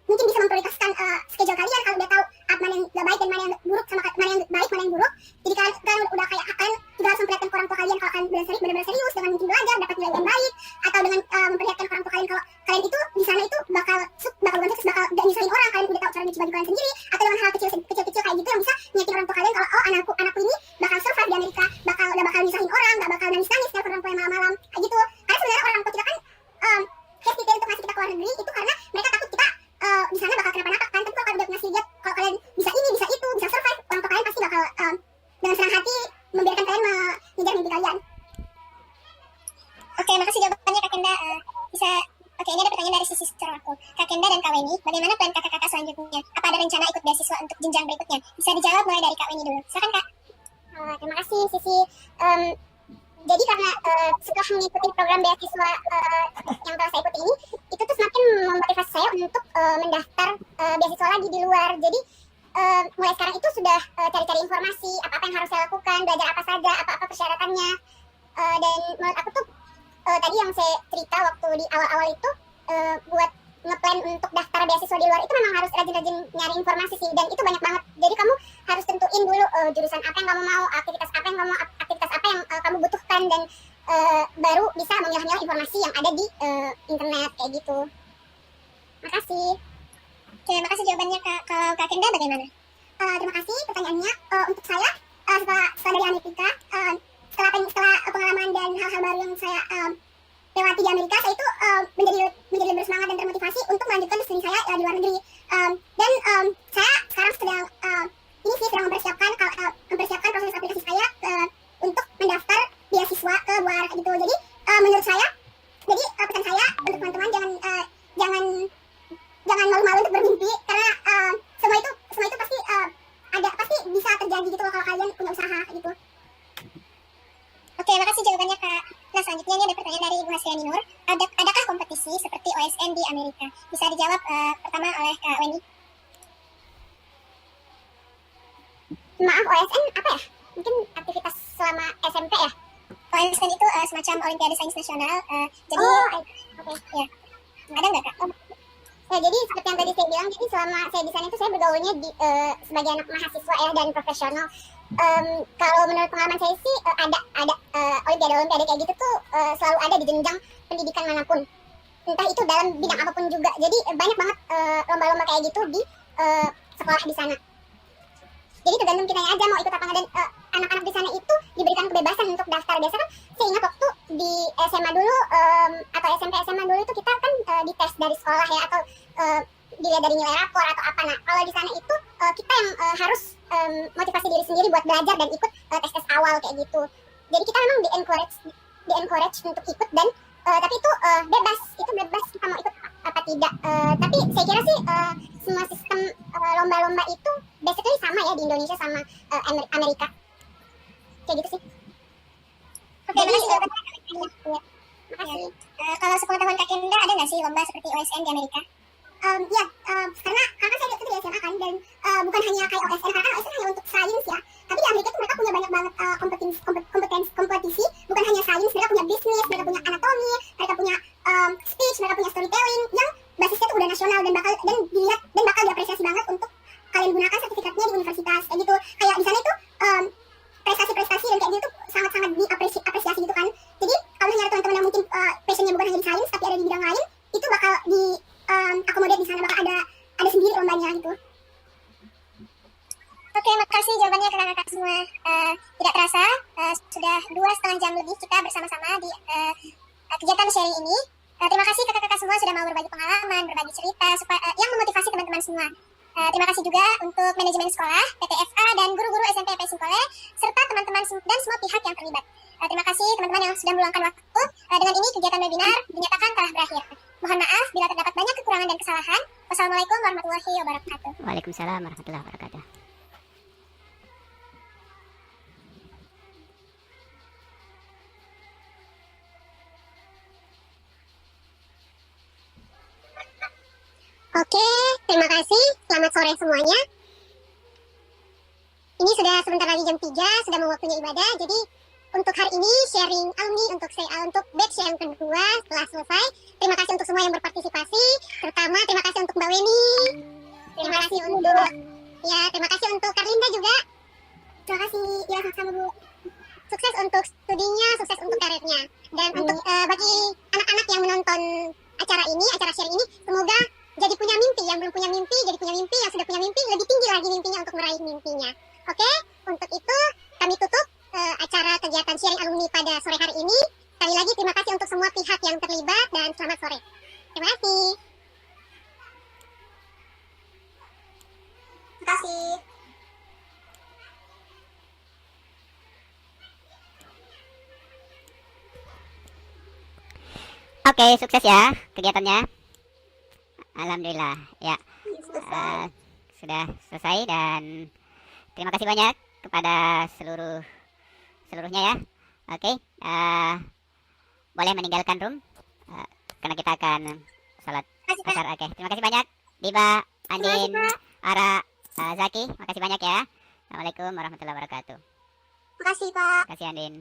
Speaker 2: mungkin bisa memprioritaskan schedule kalian kalau udah tahu mana yang gak baik dan mana yang buruk sama mana yang baik, mana yang buruk. Jadi kalian udah kayak kalian juga harus memperlihatkan ke orang tua kalian kalau kalian benar-benar serius dengan mungkin belajar, dapat nilai yang baik, atau dengan memperlihatkan ke orang tua kalian kalau kalian itu di sana itu bakal bukan sukses, bakal gak nyusahin orang, kalian udah tahu cara nyuci baju kalian sendiri, atau dengan hal kecil kayak gitu yang bisa nyakitin orang tua kalian kalau anakku ini bakal survive di Amerika, udah bakal nyusahin orang, gak bakal nangis kayak orang tua yang malam-malam kayak gitu. Karena sebenarnya orang tua kita kan hesitate untuk ngasih kita ke luar negeri itu karena mereka takut kita di sana bakal kenapa-napa kan. Tapi kalau kalian udah ngasih lihat kalau kalian bisa ini, bisa itu, bisa survive, orang tua kalian pasti bakal dengan senang hati membiarkan kalian mengejar mimpi kalian.
Speaker 5: Oke, makasih jawabannya Kak Kenda. Oke, ini ada pertanyaan dari Sisi Cerwaku. Kak Kenda dan Kak Weni, bagaimana plan kakak-kakak selanjutnya? Apa ada rencana ikut beasiswa untuk jenjang berikutnya? Bisa dijawab mulai dari Kak Weni dulu. Silakan Kak.
Speaker 2: Terima kasih Sisi. Jadi karena setelah mengikuti program beasiswa yang telah saya ikuti ini, itu tuh semakin memotivasi saya untuk mendaftar beasiswa lagi di luar. Jadi mulai sekarang itu sudah cari-cari informasi, apa-apa yang harus saya lakukan, belajar apa saja, apa-apa persyaratannya. Dan menurut aku tuh tadi yang saya cerita waktu di awal-awal itu buat ngeplan untuk daftar beasiswa di luar itu memang harus rajin-rajin nyari informasi sih, dan itu banyak banget. Jadi kamu harus tentuin dulu jurusan apa yang kamu mau, aktivitas apa yang kamu butuhkan, dan baru bisa memilah-milah informasi yang ada di internet kayak gitu. Makasih.
Speaker 5: Oke, makasih jawabannya Kak. Kalau Kak Kenda bagaimana?
Speaker 2: Terima kasih pertanyaannya. Untuk saya setelah dari Amerika, setelah pengalaman dan hal-hal baru yang saya lewati di Amerika, saya itu menjadi lebih bersemangat dan termotivasi untuk melanjutkan studi saya di luar negeri. Dan saya sekarang sedang mempersiapkan proses aplikasi saya untuk mendaftar beasiswa ke luar gitu. Jadi menurut saya, pesan saya untuk teman-teman jangan malu-malu untuk bermimpi, karena semua itu pasti bisa terjadi gitu loh kalau kalian punya usaha gitu.
Speaker 5: Oke, makasih jawabannya Kak. Nah, selanjutnya ini ada pertanyaan dari Ibu Hasriani Nur. Adakah kompetisi seperti OSN di Amerika? Bisa dijawab pertama oleh Kak Weni.
Speaker 2: Maaf, OSN apa ya? Mungkin aktivitas selama SMP ya?
Speaker 5: OSN itu semacam Olimpiade Sains Nasional. Jadi,
Speaker 2: oke.
Speaker 5: Ya, ada nggak Kak?
Speaker 2: Ya, jadi seperti yang tadi saya bilang, jadi selama saya di sana itu saya bergaulnya sebagai anak mahasiswa ya dan profesional. Kalau menurut pengalaman saya sih ada olimpiade kayak gitu tuh selalu ada di jenjang pendidikan manapun, entah itu dalam bidang apapun juga. Jadi banyak banget lomba-lomba kayak gitu di sekolah di sana. Jadi tergantung kitanya aja mau ikut apa enggak. Dan anak-anak di sana itu diberikan kebebasan untuk daftar. Biasa kan saya ingat waktu di SMA dulu atau SMP SMA dulu itu kita kan dites dari sekolah ya, atau dilihat dari nilai rapor atau apa. Nah, kalau di sana itu kita yang harus motivasi diri sendiri buat belajar dan ikut tes-tes awal kayak gitu. Jadi kita memang di encourage untuk ikut, dan tapi itu bebas kita mau ikut apa tidak. Tapi saya kira sih semua sistem lomba-lomba itu basically sama ya di Indonesia sama Amerika. Kayak gitu sih.
Speaker 5: Oke, makasih jawabannya Kak Weni.
Speaker 2: Ya, makasih.
Speaker 5: Kalau sepengetahuan Kak Kenda, ada nggak sih lomba seperti OSN di Amerika?
Speaker 2: Karena saya lihat itu di SMA kan, dan bukan hanya kayak OSN, karena OSN hanya untuk sains ya. Tapi di Amerika tuh mereka punya banyak banget kompetisi, bukan hanya sains, mereka punya bisnis, mereka punya anatomi, mereka punya speech, mereka punya storytelling yang basisnya tuh udah nasional dan bakal diapresiasi banget untuk kalian gunakan sertifikatnya di universitas kayak gitu. Kayak di sana itu prestasi-prestasi dan kayak gitu tuh sangat-sangat diapresiasi gitu kan. Jadi kalau misalnya teman-teman yang mungkin passionnya bukan hanya di sains tapi ada di bidang lain, itu bakal di akomodir di sana, bakal ada sendiri lombanya gitu.
Speaker 5: Oke, makasih jawabannya kakak-kakak semua. Tidak terasa, sudah 2,5 jam lebih kita bersama-sama di kegiatan sharing ini. Terima kasih kakak-kakak semua sudah mau berbagi pengalaman, berbagi cerita yang memotivasi teman-teman semua. Terima kasih juga untuk manajemen sekolah, PTFA, dan guru-guru SMP Singkole, serta teman-teman dan semua pihak yang terlibat. Terima kasih teman-teman yang sudah meluangkan waktu
Speaker 2: Dengan ini kegiatan webinar dinyatakan telah berakhir. Mohon maaf bila terdapat banyak kekurangan dan kesalahan. Wassalamualaikum warahmatullahi wabarakatuh.
Speaker 1: Waalaikumsalam warahmatullahi wabarakatuh.
Speaker 2: Oke, terima kasih. Selamat sore semuanya. Ini sudah sebentar lagi jam 3, sudah mau waktunya ibadah. Jadi untuk hari ini sharing alumni untuk batch yang kedua telah selesai. Terima kasih untuk semua yang berpartisipasi. Terutama terima kasih untuk Mbak Weni. Terima kasih untuk Karlinda juga. Terima kasih. Ya, sama-sama Bu. Sukses untuk studinya, sukses untuk karirnya. Dan untuk bagi anak-anak yang menonton acara sharing ini, semoga jadi punya mimpi, yang belum punya mimpi jadi punya mimpi, yang sudah punya mimpi lebih tinggi lagi mimpinya untuk meraih mimpinya. Oke, untuk itu kami tutup acara kegiatan sharing alumni pada sore hari ini. Sekali lagi terima kasih untuk semua pihak yang terlibat dan selamat sore. Terima kasih. Terima kasih.
Speaker 1: Oke, sukses ya kegiatannya. Alhamdulillah, ya. Sudah selesai dan terima kasih banyak kepada seluruhnya ya. Oke, boleh meninggalkan room karena kita akan sholat asar. Oke, terima kasih banyak Diba, Andin, Ara, Zaki, makasih banyak ya. Assalamualaikum warahmatullahi wabarakatuh.
Speaker 2: Terima kasih Pak.
Speaker 1: Terima kasih Andin.